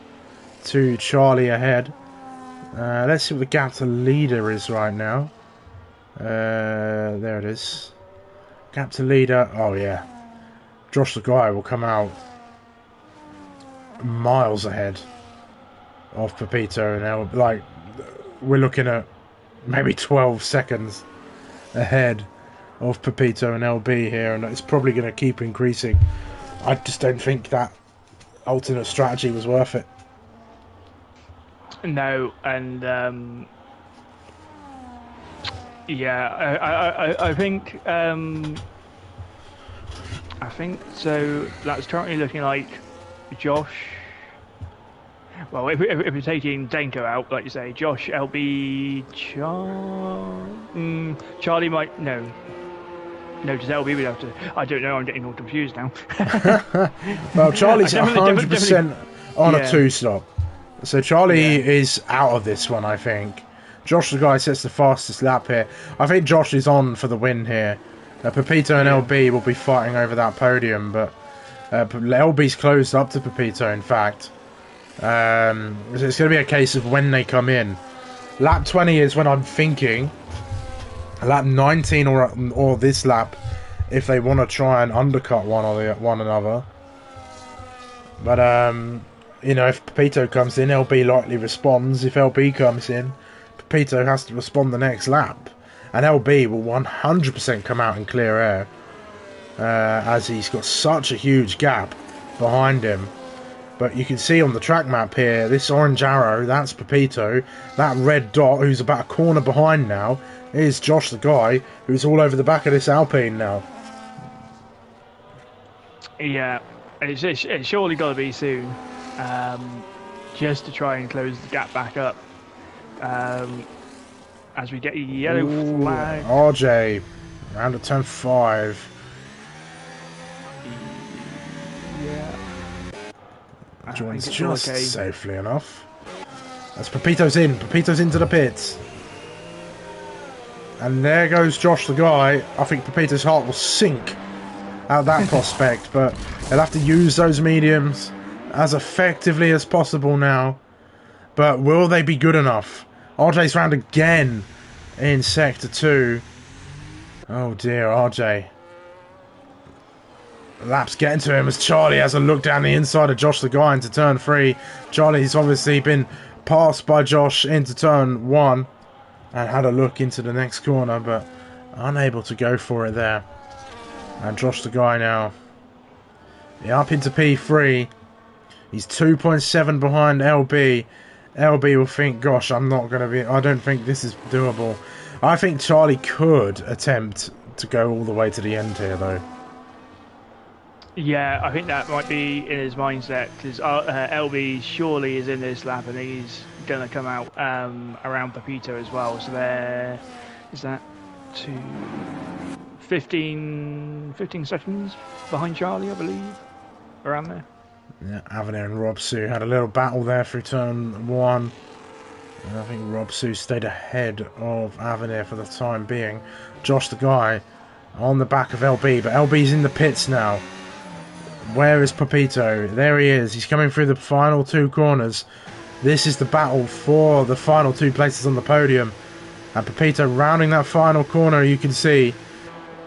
To Charlie ahead. Let's see what the gap to leader is right now. There it is. Gap to leader. Oh, yeah. Josh the Guy will come out miles ahead of Pepito. Now, like, we're looking at maybe 12 seconds ahead of Pepito and LB here, and it's probably going to keep increasing. I just don't think that alternate strategy was worth it. No, and yeah, I think so. That's currently looking like Josh. Well, if we're taking Denko out, like you say, Josh, LB, Charlie might no, because LB would have to. I don't know. I'm getting all confused now. Well, Charlie's 100% on a 2-stop. So Charlie is out of this one, I think. Josh the Guy sets the fastest lap here. I think Josh is on for the win here. Pepito and LB will be fighting over that podium, but LB's closed up to Pepito, in fact. So it's going to be a case of when they come in. Lap 20 is when I'm thinking. Lap 19 or this lap, if they want to try and undercut one another. But you know, if Pepito comes in, LB likely responds. If LB comes in, Pepito has to respond the next lap. And LB will 100% come out in clear air. As he's got such a huge gap behind him. But you can see on the track map here, this orange arrow, that's Pepito. That red dot, who's about a corner behind now, is Josh the Guy, who's all over the back of this Alpine now. Yeah, it's surely got to be soon. Just to try and close the gap back up. As we get a yellow flag. RJ, round of turn 5. Yeah. Joins just safely enough. As Pepito's in. Pepito's into the pits. And there goes Josh the Guy. I think Pepito's heart will sink at that prospect, but they'll have to use those mediums as effectively as possible now. But will they be good enough? RJ's round again in Sector 2. Oh dear, RJ. Lap's getting to him as Charlie has a look down the inside of Josh the Guy into turn 3. Charlie's obviously been passed by Josh into turn 1 and had a look into the next corner, but unable to go for it there. And Josh the Guy now up into P3. He's 2.7 behind LB. LB will think, gosh, I'm not going to be... I don't think this is doable. I think Charlie could attempt to go all the way to the end here, though. Yeah, I think that might be in his mindset, because LB surely is in this lap and he's going to come out around Pepito as well. So there... Is that 15 seconds behind Charlie, I believe? Around there. Yeah, Avenir and Rob Sue had a little battle there through turn 1. And I think Rob Sue stayed ahead of Avenir for the time being. Josh the Guy on the back of LB, but LB's in the pits now. Where is Pepito? There he is. He's coming through the final 2 corners. This is the battle for the final 2 places on the podium. And Pepito rounding that final corner, you can see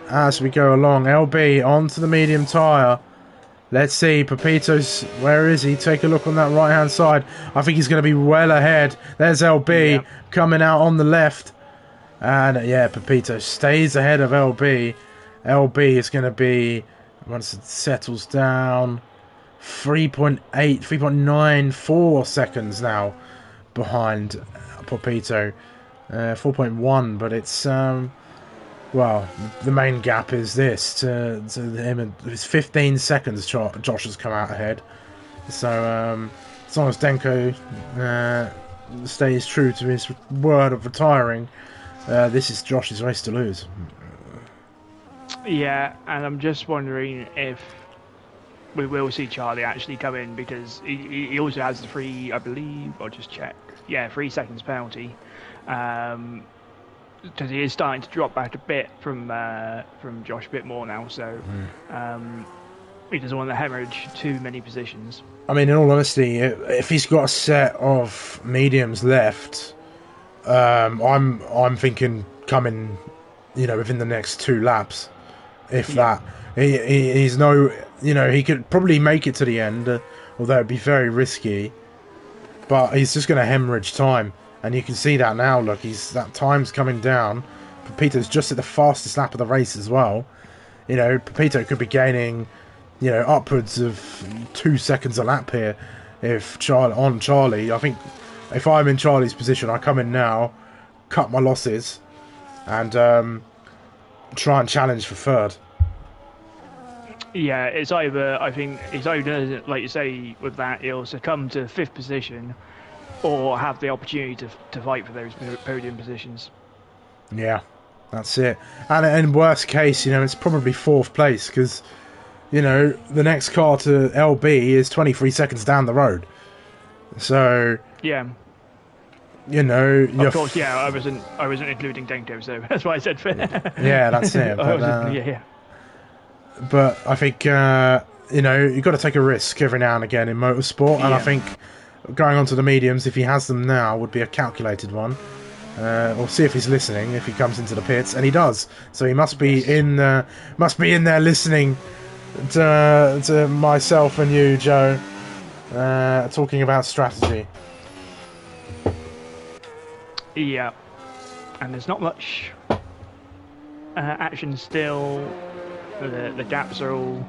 as we go along. LB onto the medium tyre. Let's see, Pepito's, where is he? Take a look on that right hand side. I think he's going to be well ahead. There's LB coming out on the left. And yeah, Pepito stays ahead of LB. LB is going to be, once it settles down, 3.94 seconds now behind Pepito. 4.1, but it's well, the main gap is this to him. It's 15 seconds. Josh has come out ahead. So as long as Denko stays true to his word of retiring, this is Josh's race to lose. Yeah, and I'm just wondering if we will see Charlie actually come in, because he also has the free, I believe. I'll just check. yeah, 3 seconds penalty. Because he is starting to drop back a bit from Josh a bit more now, so he doesn't want to hemorrhage too many positions. I mean, in all honesty, if he's got a set of mediums left, I'm thinking coming, within the next 2 laps, if that. He's no, he could probably make it to the end, although it'd be very risky. But he's just going to hemorrhage time, and you can see that now. Look, that time's coming down. Pepito's just at the fastest lap of the race as well. Pepito could be gaining, upwards of 2 seconds a lap here. If Charlie, I think, if I'm in Charlie's position, I come in now, cut my losses, and try and challenge for third. Yeah, I think it's either, like you say, with that, he'll succumb to 5th position, or have the opportunity to fight for those podium positions. Yeah, that's it. And in worst case, it's probably 4th place, because, the next car to LB is 23 seconds down the road. So, yeah. Of course, yeah, I wasn't including Denko, so that's why I said fair. Yeah, that's it. But, but I think, you've got to take a risk every now and again in motorsport, and I think going on to the mediums, if he has them now, would be a calculated one. We'll see if he's listening, if he comes into the pits, and he does. So he must be in there listening to myself and you, Joe, talking about strategy. Yeah, and there's not much action still. The gaps are all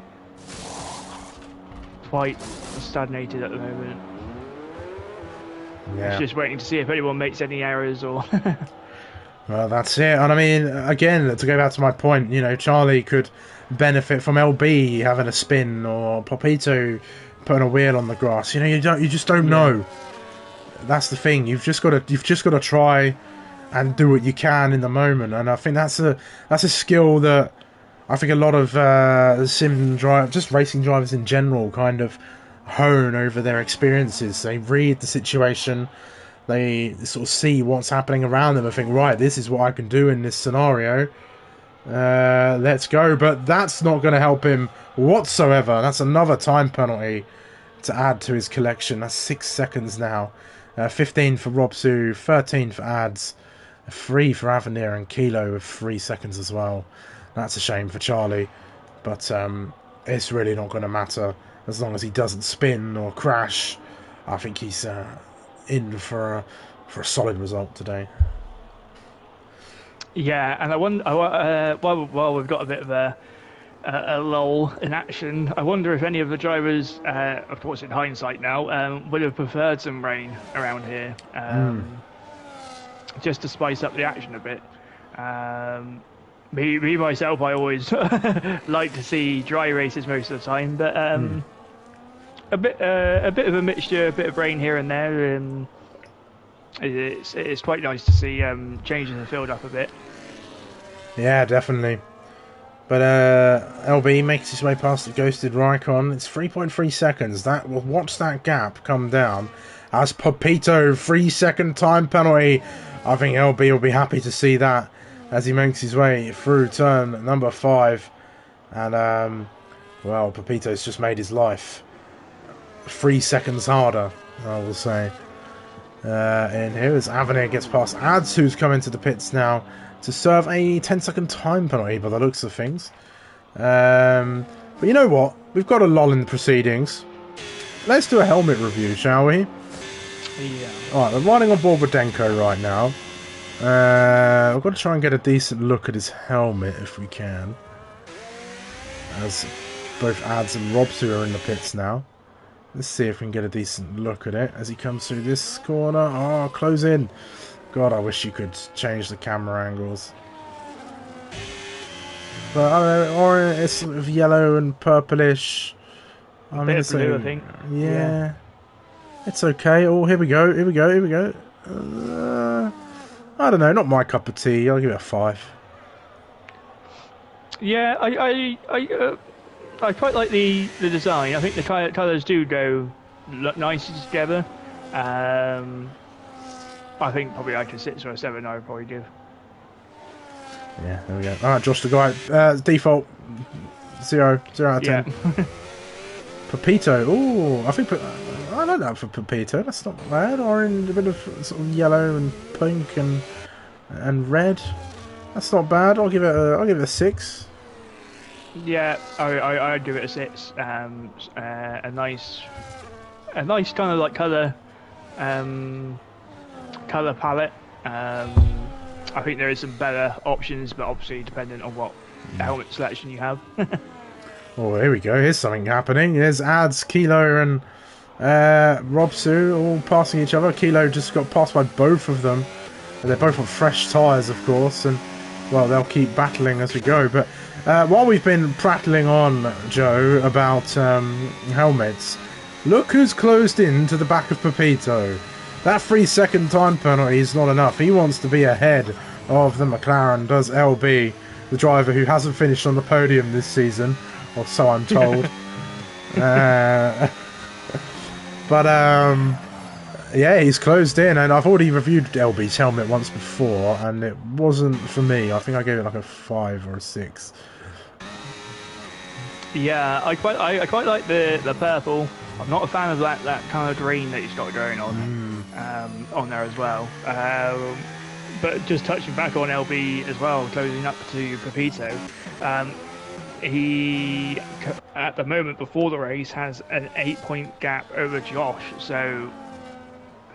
quite stagnated at the moment. Yeah. It's just waiting to see if anyone makes any errors or. Well, that's it. And I mean, again, to go back to my point, Charlie could benefit from LB having a spin, or Popito putting a wheel on the grass. You just don't know. That's the thing. You've just got to try and do what you can in the moment. And I think that's a skill that I think a lot of just racing drivers in general, kind of hone over their experiences. They read the situation, they sort of see what's happening around them and think, right, this is what I can do in this scenario. Let's go. But that's not going to help him whatsoever. That's another time penalty to add to his collection. That's 6 seconds now. 15 for Robsu, 13 for Ads, 3 for Avenir, and Kilo with 3 seconds as well. That's a shame for Charlie, but it's really not going to matter as long as he doesn't spin or crash. I think he's in for a solid result today. Yeah, and I wonder while we've got a bit of a lull in action, I wonder if any of the drivers, of course in hindsight now, would have preferred some rain around here, just to spice up the action a bit. Me myself, I always like to see dry races most of the time, but a bit of a mixture, a bit of rain here and there, it's quite nice to see changing the field up a bit. Yeah, definitely. But LB makes his way past the ghosted Raikon. It's 3.3 seconds. Watch that gap come down. As Popito, 3-second time penalty. I think LB will be happy to see that as he makes his way through turn number 5. And, well, Pepito's just made his life 3 seconds harder, I will say. And here as Avenir gets past Ads, who's come into the pits now to serve a 10-second time penalty by the looks of things. But you know what? We've got a lull in the proceedings. Let's do a helmet review, shall we? Yeah. Alright, we're riding on board with Denko right now. We've got to try and get a decent look at his helmet if we can. As both Ads and Robsu are in the pits now. Let's see if we can get a decent look at it as he comes through this corner. Oh, close in. God, I wish you could change the camera angles. But I don't know, or it's sort of yellow and purplish. I mean, it's blue, I think. Yeah. It's okay. Oh, here we go. Here we go. Here we go. I don't know. Not my cup of tea. I'll give it a 5. Yeah, I quite like the design. I think the colours do go look nice together. I think probably like a 6 or a 7 I would probably give. Yeah, there we go. Alright, Josh the guy. Default 0 out of 10. Yeah. Pepito. Ooh, I think I like that for Pepito. That's not bad. Orange, a bit of sort of yellow and pink and red. That's not bad. I'll give it a 6. Yeah, I'd give it a 6. A nice kind of like color palette. I think there is some better options, but obviously dependent on what helmet selection you have. Oh, here we go. Here's something happening. There's Ads, Kilo, and Robsu all passing each other. Kilo just got passed by both of them. And they're both on fresh tyres, of course, and well, they'll keep battling as we go. But while we've been prattling on, Joe, about helmets, look who's closed in to the back of Pepito. That 3-second time penalty is not enough. He wants to be ahead of the McLaren, does LB, the driver who hasn't finished on the podium this season, or so I'm told. Yeah, he's closed in, and I've already reviewed LB's helmet once before, and it wasn't for me. I think I gave it like a 5 or a 6. Yeah, I quite like the purple. I'm not a fan of that kind of green that he's got going on there as well. But just touching back on LB as well, closing up to Pepito, he at the moment before the race has an 8-point gap over Josh, so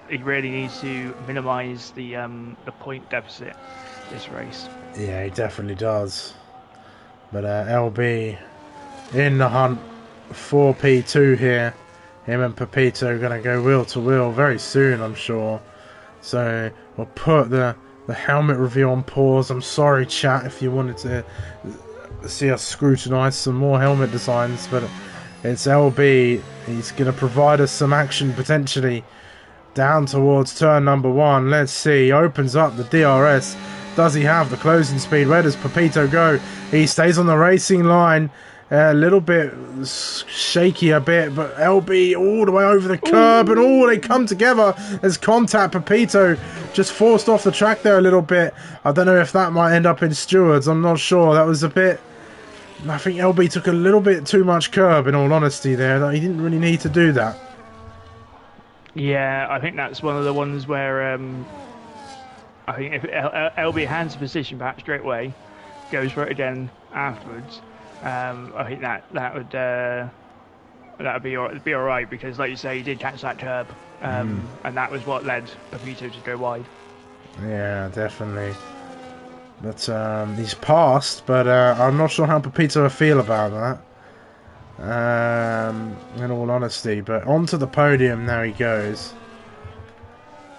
he really needs to minimise the point deficit this race. Yeah, he definitely does. But LB in the hunt for P2 here. Him and Pepito are going to go wheel to wheel very soon, I'm sure. So we'll put the helmet review on pause. I'm sorry, chat, if you wanted to see us scrutinise some more helmet designs, but it's LB. He's going to provide us some action potentially down towards turn number 1. Let's see. He opens up the DRS. Does he have the closing speed? Where does Pepito go? He stays on the racing line. A little bit shaky a bit, but LB all the way over the curb, and they come together as contact. Pepito just forced off the track there a little bit. I don't know if that might end up in stewards. I'm not sure. That was a bit... I think LB took a little bit too much curb, in all honesty, there. He didn't really need to do that. Yeah, I think that's one of the ones where I think if LB hands the position back straight away, goes for it again afterwards, I think that would be all right, because, like you say, he did catch that curb, and that was what led Pepito to go wide. Yeah, definitely. But he's passed, but I'm not sure how Pepito will feel about that. In all honesty, but onto the podium now he goes.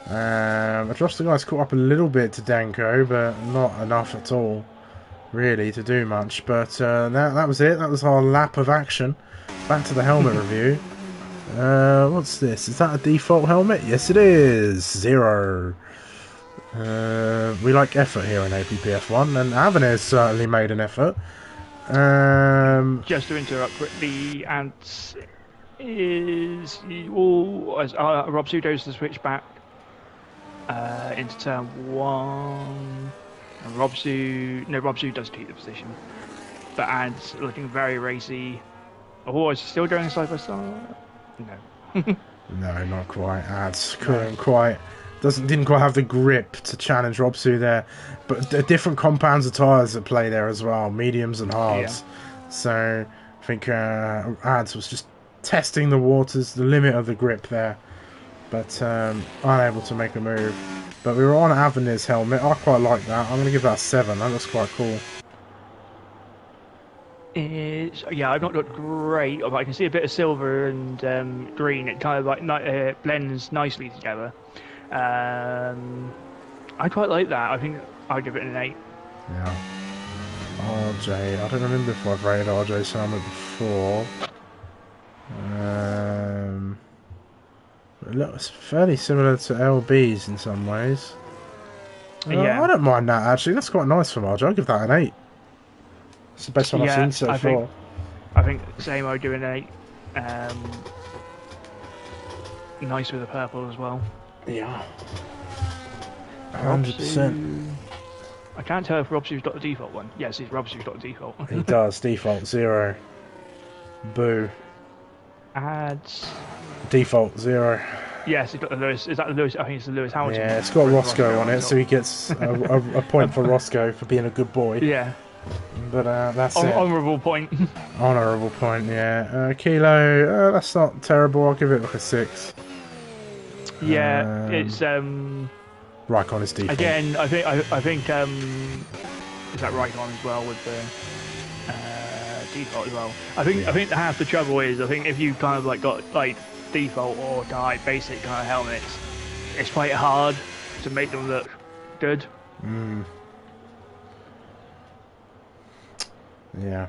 I trust the guy's caught up a little bit to Danko, but not enough at all, really, to do much. But that was it. That was our lap of action. Back to the helmet review. What's this? Is that a default helmet? Yes, it is. 0. We like effort here in APPF1, and Avenir certainly made an effort. Just to interrupt quickly, and Rob Sudo's to switch back into turn 1. And Rob Su does keep the position, but Ad's looking very racy. Oh, is he still going side by side? No. No, not quite. Ads couldn't quite. Didn't quite have the grip to challenge Robsu there, but different compounds of tyres at play there as well, mediums and hards. Yeah. So I think Ads was just testing the waters, the limit of the grip there, but unable to make a move. But we were on Avenir's helmet. I quite like that. I'm going to give that a 7. That looks quite cool. Yeah, I've not looked great, but I can see a bit of silver and green. It kind of like blends nicely together. I quite like that. I think I'd give it an 8. Yeah. RJ. I don't remember if I've rated RJ's helmet before. It looks fairly similar to LB's in some ways. Yeah. I don't mind that, actually. That's quite nice from RJ. I'll give that an 8. It's the best one I've seen so far. I think same, I'd give it an 8. Nice with the purple as well. Yeah. 100%. I can't tell if Robsu's got the default one. Yes, Robsu's got the default. He does. Default 0. Boo. Ads. Default 0. Yes, he's got the Lewis. Is that the Lewis? I think it's the Lewis Hamilton. Yeah, it's got Roscoe on it, so he gets a point for Roscoe for being a good boy. Yeah. But that's it. Honourable point. Honourable point, yeah. Kilo, that's not terrible. I'll give it like a 6. Yeah, it's Raikkonen is default. again. I think is that Raikkonen as well with the default as well. I think half the trouble is if you kind of got default or basic kind of helmets, it's quite hard to make them look good. Yeah.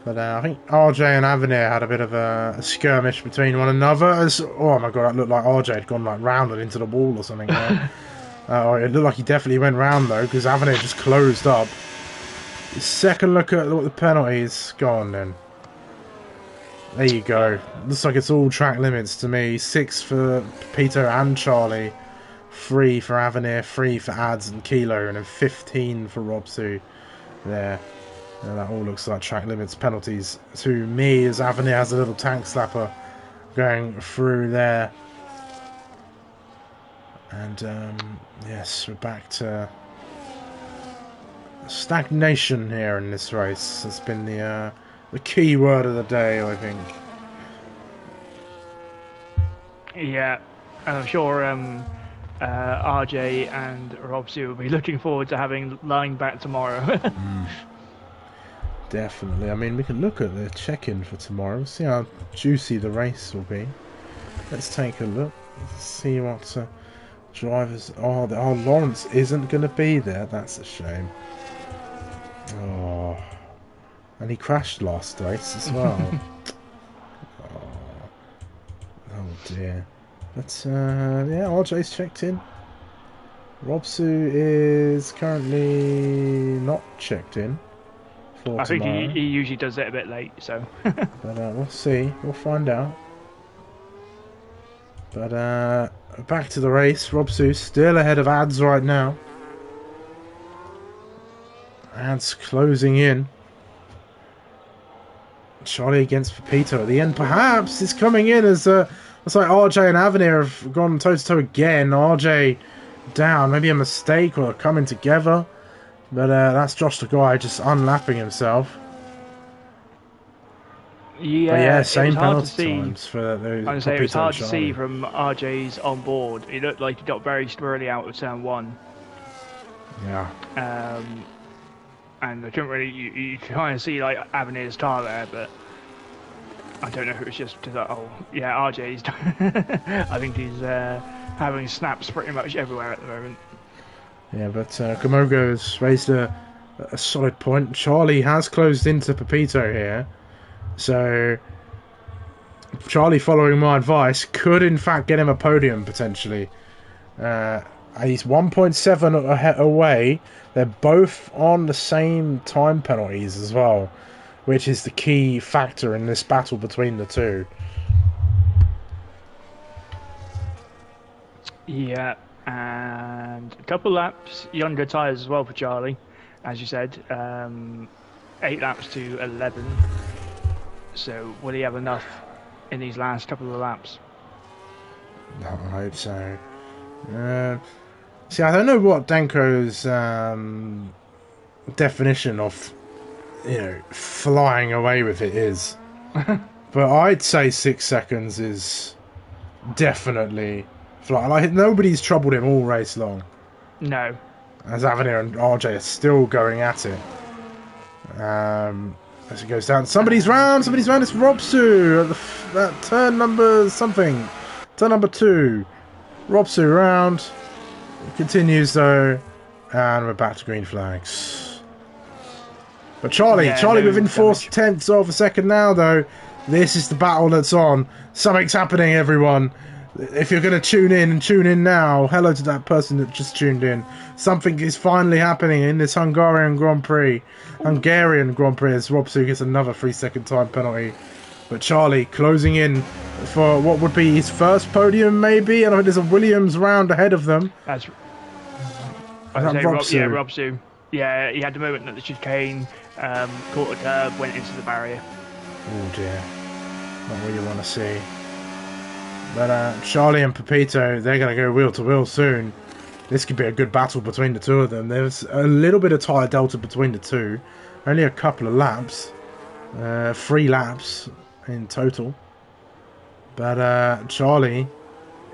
But I think RJ and Avenir had a bit of a skirmish between one another. Oh my god, that looked like RJ had gone rounded into the wall or something there. It looked like he definitely went round though, because Avenir just closed up. Second look at what the penalties. Go on then. There you go. Looks like it's all track limits to me. 6 for Peter and Charlie. 3 for Avenir, 3 for Ads and Kilo, and then 15 for Robsu there. And that all looks like track limits penalties to me, as Avenir has a little tank slapper going through there. And yes, we're back to stagnation here in this race. It's been the key word of the day, I think. Yeah, and I'm sure RJ and Robsu will be looking forward to having line back tomorrow. Definitely. I mean, we can look at the check-in for tomorrow. See how juicy the race will be. Let's take a look. See what drivers... Oh, Lawrence isn't going to be there. That's a shame. Oh. And he crashed last race as well. Oh dear. But, yeah, RJ's checked in. Robsu is currently not checked in. I think he usually does it a bit late, so. But we'll see. We'll find out. But back to the race. Robsu still ahead of Ads right now. Ads closing in. Charlie against Pepito at the end. Perhaps it's coming in as looks like RJ and Avenir have gone toe to toe again. RJ down. Maybe a mistake or coming together. But that's Josh the guy just unlapping himself. Yeah, but yeah, same penalty times for those. I was say it was hard to see from RJ's on board. He looked like he got very early out of turn 1. Yeah. And I couldn't really. You kind of see Avenir's car there, but I don't know if it was just because RJ's. I think he's having snaps pretty much everywhere at the moment. Yeah, but Gamogo has raised a solid point. Charlie has closed into Pepito here. So, Charlie, following my advice, could in fact get him a podium, potentially. He's 1.7 away. They're both on the same time penalties as well, which is the key factor in this battle between the two. Yeah. And a couple laps, younger tyres as well for Charlie, as you said. 8 laps to 11. So will he have enough in these last couple of laps? I hope so. See, I don't know what Danko's definition of, flying away with it is. But I'd say 6 seconds is definitely... nobody's troubled him all race long. No. As Avenir and RJ are still going at it. As it goes down, somebody's round. It's Robsu at turn number something. Turn number 2. Robsu round. It continues though, and we're back to green flags. But Charlie within 4/10 of a second now though. This is the battle that's on. Something's happening, everyone. If you're going to tune in now, hello to that person that just tuned in. Something is finally happening in this Hungarian Grand Prix as Robsu gets another 3-second time penalty. But Charlie closing in for what would be his first podium, maybe. And I think there's a Williams round ahead of them. Was that Robsu? Yeah, Robsu. Yeah, he had the moment that the chicane, caught a curve, went into the barrier. Oh dear. Not what you want to see. But Charlie and Pepito, they're going to go wheel to wheel soon. This could be a good battle between the two of them. There's a little bit of tyre delta between the two. Only a couple of laps. 3 laps in total. But Charlie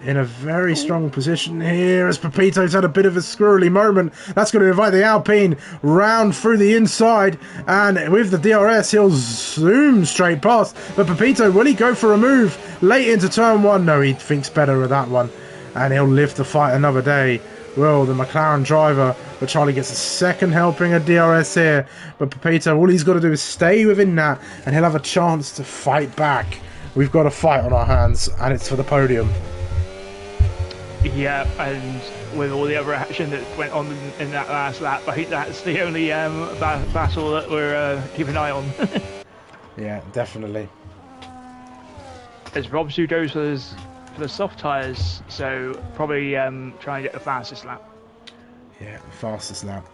in a very strong position here as Pepito's had a bit of a squirrely moment. That's going to invite the Alpine round through the inside, and with the DRS he'll zoom straight past. But Pepito, will he go for a move late into turn 1? No, he thinks better of that one, and he'll live to fight another day. Well, the McLaren driver, but Charlie gets a second helping of DRS here. But Pepito, all he's got to do is stay within that, and he'll have a chance to fight back. We've got a fight on our hands, and it's for the podium. Yeah, and with all the other action that went on in that last lap, I think that's the only battle that we're keeping an eye on. Yeah, definitely. As Robsu goes for the soft tyres, so probably try and get the fastest lap. Yeah, the fastest lap.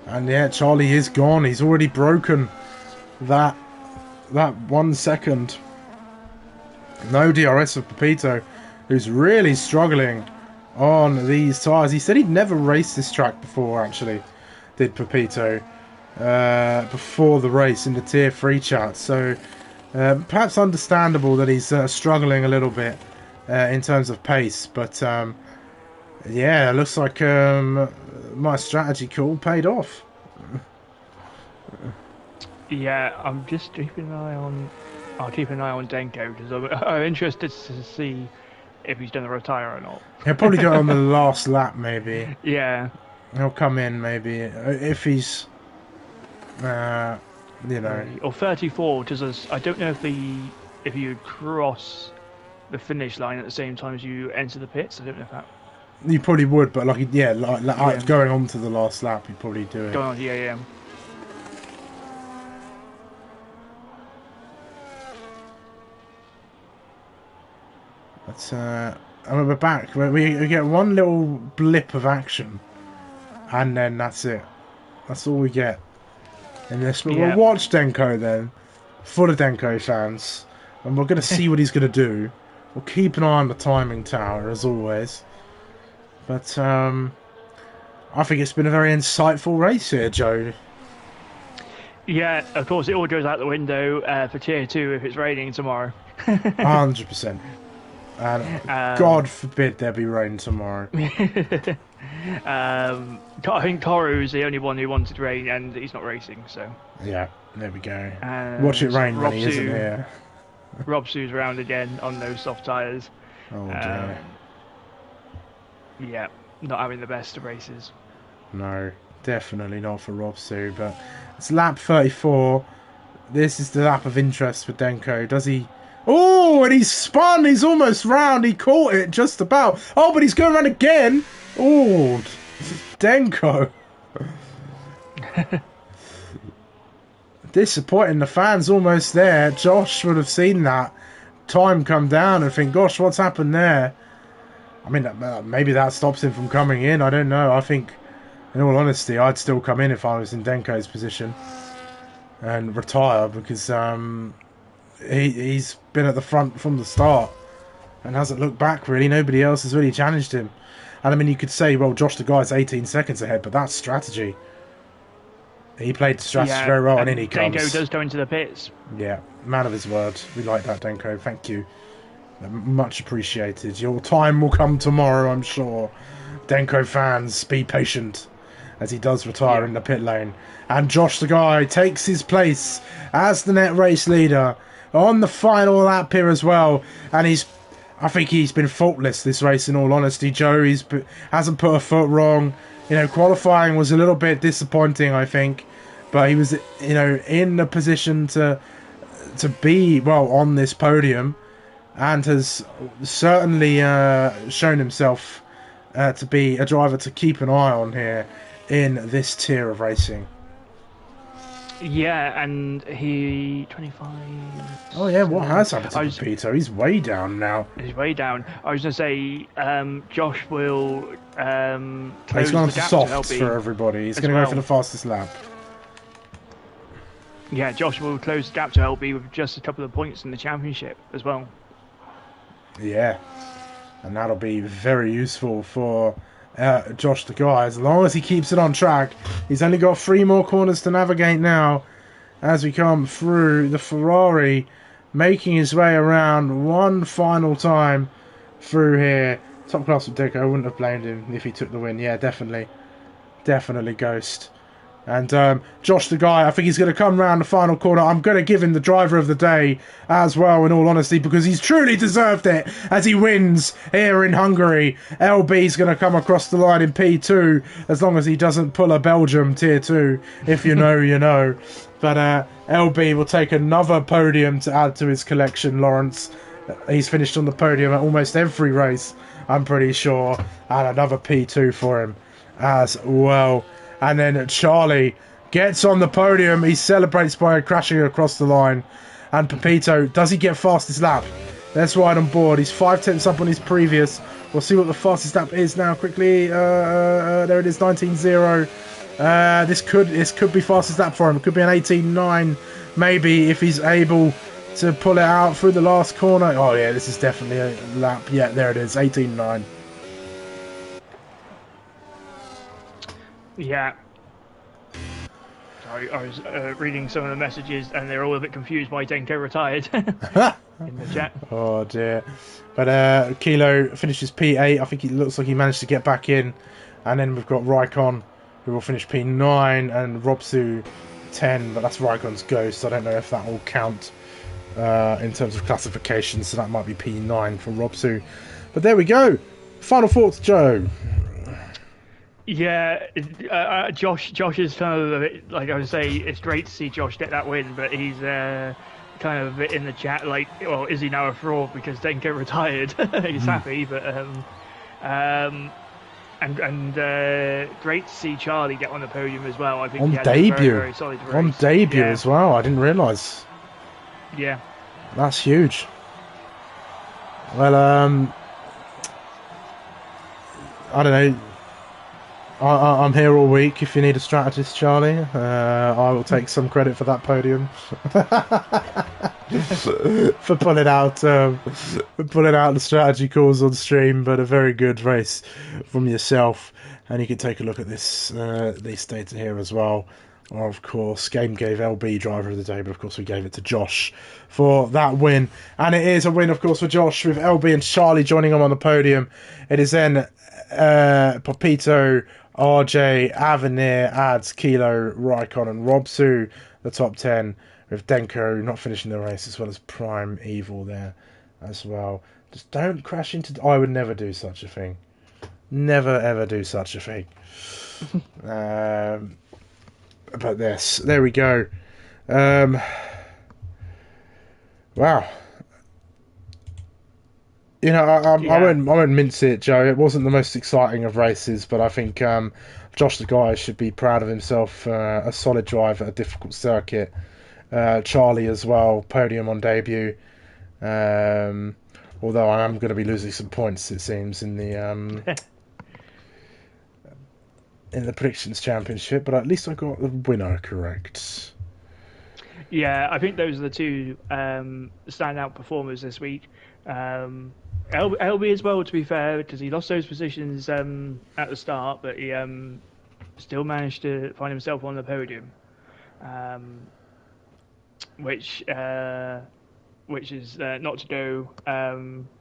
And yeah, Charlie is gone. He's already broken that 1 second. No DRS of Pepito, who's really struggling on these tyres. He said he'd never raced this track before, actually, did Pepito, before the race in the Tier 3 chat. So perhaps understandable that he's struggling a little bit in terms of pace. But yeah, it looks like my strategy call paid off. Yeah, I'm just keeping an eye on... I'll keep an eye on Denko, because I'm interested to see if he's done the retire or not. He'll probably do it on the last lap, maybe. Yeah. He'll come in, maybe, if he's, you know. Or 34, because I don't know if you cross the finish line at the same time as you enter the pits. I don't know if that... You probably would, but like going on to the last lap, you'd probably do it. Going on, yeah. But we're back. We get one little blip of action, and then that's it. That's all we get in this. But we'll watch Denko then, full of Denko fans, and we're going to see what he's going to do. We'll keep an eye on the timing tower as always. But I think it's been a very insightful race here, Joe. Yeah, of course it all goes out the window for Tier 2 if it's raining tomorrow. 100%. And God forbid there be rain tomorrow. I think Toru's the only one who wanted rain, and he's not racing, so... Yeah, there we go. Watch it rain when he isn't here. Robsu's round again on those soft tyres. Oh dear. Yeah, not having the best of races. No, definitely not for Robsu, but it's lap 34. This is the lap of interest for Denko. Does he... Oh, and he's spun. He's almost round. He caught it just about. Oh, but he's going around again. Oh, Denko. Disappointing. The fan's almost there. Josh would have seen that time come down and think, gosh, what's happened there? I mean, maybe that stops him from coming in. I don't know. I think, in all honesty, I'd still come in if I was in Denko's position and retire, because he's been at the front from the start and hasn't looked back, really. Nobody else has really challenged him. And I mean, you could say, well, Josh the guy's 18 seconds ahead, but that's strategy. He played the strategy very well, and in he comes. Denko does go into the pits. Yeah, man of his word. We like that, Denko. Thank you. Much appreciated. Your time will come tomorrow, I'm sure. Denko fans, be patient as he does retire in the pit lane. And Josh the guy takes his place as the net race leader on the final lap here as well. And I think he's been faultless this race, in all honesty, Joe. Hasn't put a foot wrong. You know, qualifying was a little bit disappointing, I think. But he was, you know, in a position to be, well, on this podium, and has certainly shown himself to be a driver to keep an eye on here in this tier of racing. Yeah, and he 25. Oh yeah, what has happened to I was Pepito? He's way down now. He's way down. I was gonna say Josh will He's close gone the to gap to softs for LB everybody. He's as going to go for well. the fastest lap. Yeah, Josh will close the gap to LB with just a couple of points in the championship as well. Yeah, and that'll be very useful for Josh the guy. As long as he keeps it on track, he's only got 3 more corners to navigate now as we come through the Ferrari, making his way around one final time through here. Top class with Deco. I wouldn't have blamed him if he took the win. Yeah, definitely. Definitely Ghost. And Josh the guy, I think he's going to come round the final corner. I'm going to give him the driver of the day as well, in all honesty, because he's truly deserved it as he wins here in Hungary. LB's going to come across the line in P2, as long as he doesn't pull a Belgium Tier 2. If you know, you know. But LB will take another podium to add to his collection, Lawrence. He's finished on the podium at almost every race, I'm pretty sure. And another P2 for him as well. And then Charlie gets on the podium. He celebrates by crashing across the line. And Pepito, does he get fastest lap? Let's ride on board. He's 5 tenths up on his previous. We'll see what the fastest lap is now quickly. There it is, 19.0. This could be fastest lap for him. It could be an 18.9 maybe if he's able to pull it out through the last corner. Oh yeah, this is definitely a lap. Yeah, there it is, 18.9. Yeah. Sorry, I was reading some of the messages and they're all a bit confused why Denko retired in the chat. Oh dear. But Kilo finishes P8. I think it looks like he managed to get back in. And then we've got Raikon, who will finish P9, and Robsu 10. But that's Raikon's Ghost. I don't know if that will count in terms of classification. So that might be P9 for Robsu. But there we go. Final thoughts, Joe. Yeah, Josh is kind of a bit, like I would say, it's great to see Josh get that win, but he's kind of a bit in the chat like, well, is he now a fraud because Denko retired? He's happy, but and great to see Charlie get on the podium as well. I think On he had debut, a very, very solid race. on debut as well. I didn't realise. Yeah, That's huge. Well, I don't know. I'm here all week if you need a strategist, Charlie. I will take some credit for that podium. for pulling out the strategy calls on stream, but a very good race from yourself. And you can take a look at this these data here as well. Of course, Game gave LB driver of the day, but of course we gave it to Josh for that win. And it is a win, of course, for Josh, with LB and Charlie joining him on the podium. It is then Pepito, RJ, Avenir, Ads, Kilo, Raikon and Robsu, the top 10, with Denko not finishing the race, as well as Prime Evil there as well. Just don't crash into... I would never do such a thing. Never ever do such a thing. But this, there we go. Wow. You know, I won't mince it, Joe. It wasn't the most exciting of races, but I think Josh the guy should be proud of himself. A solid drive at a difficult circuit. Charlie as well, podium on debut. Although I am going to be losing some points, it seems, in the in the predictions championship. But at least I got the winner correct. yeah. I think those are the two standout performers this week. LB as well, to be fair, because he lost those positions at the start, but he still managed to find himself on the podium, which is not to go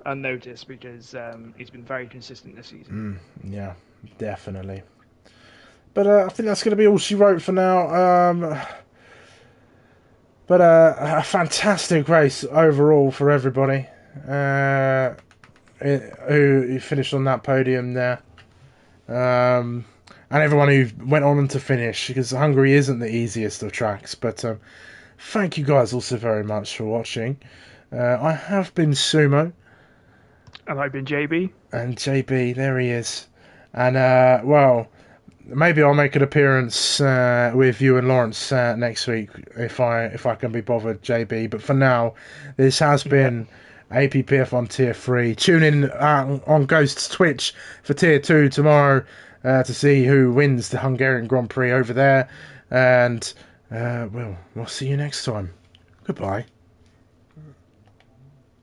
unnoticed because he's been very consistent this season. Yeah, definitely. But I think that's going to be all she wrote for now. But a fantastic race overall for everybody. Who finished on that podium there, and everyone who went on to finish, because Hungary isn't the easiest of tracks. But thank you guys also very much for watching. I have been Sumo, And I've been JB. and JB, there he is, and well, maybe I'll make an appearance with you and Lawrence next week if I can be bothered, JB. But for now, this has been APPF1 Tier 3. Tune in on Ghost's Twitch for Tier 2 tomorrow to see who wins the Hungarian Grand Prix over there. And we'll see you next time. Goodbye.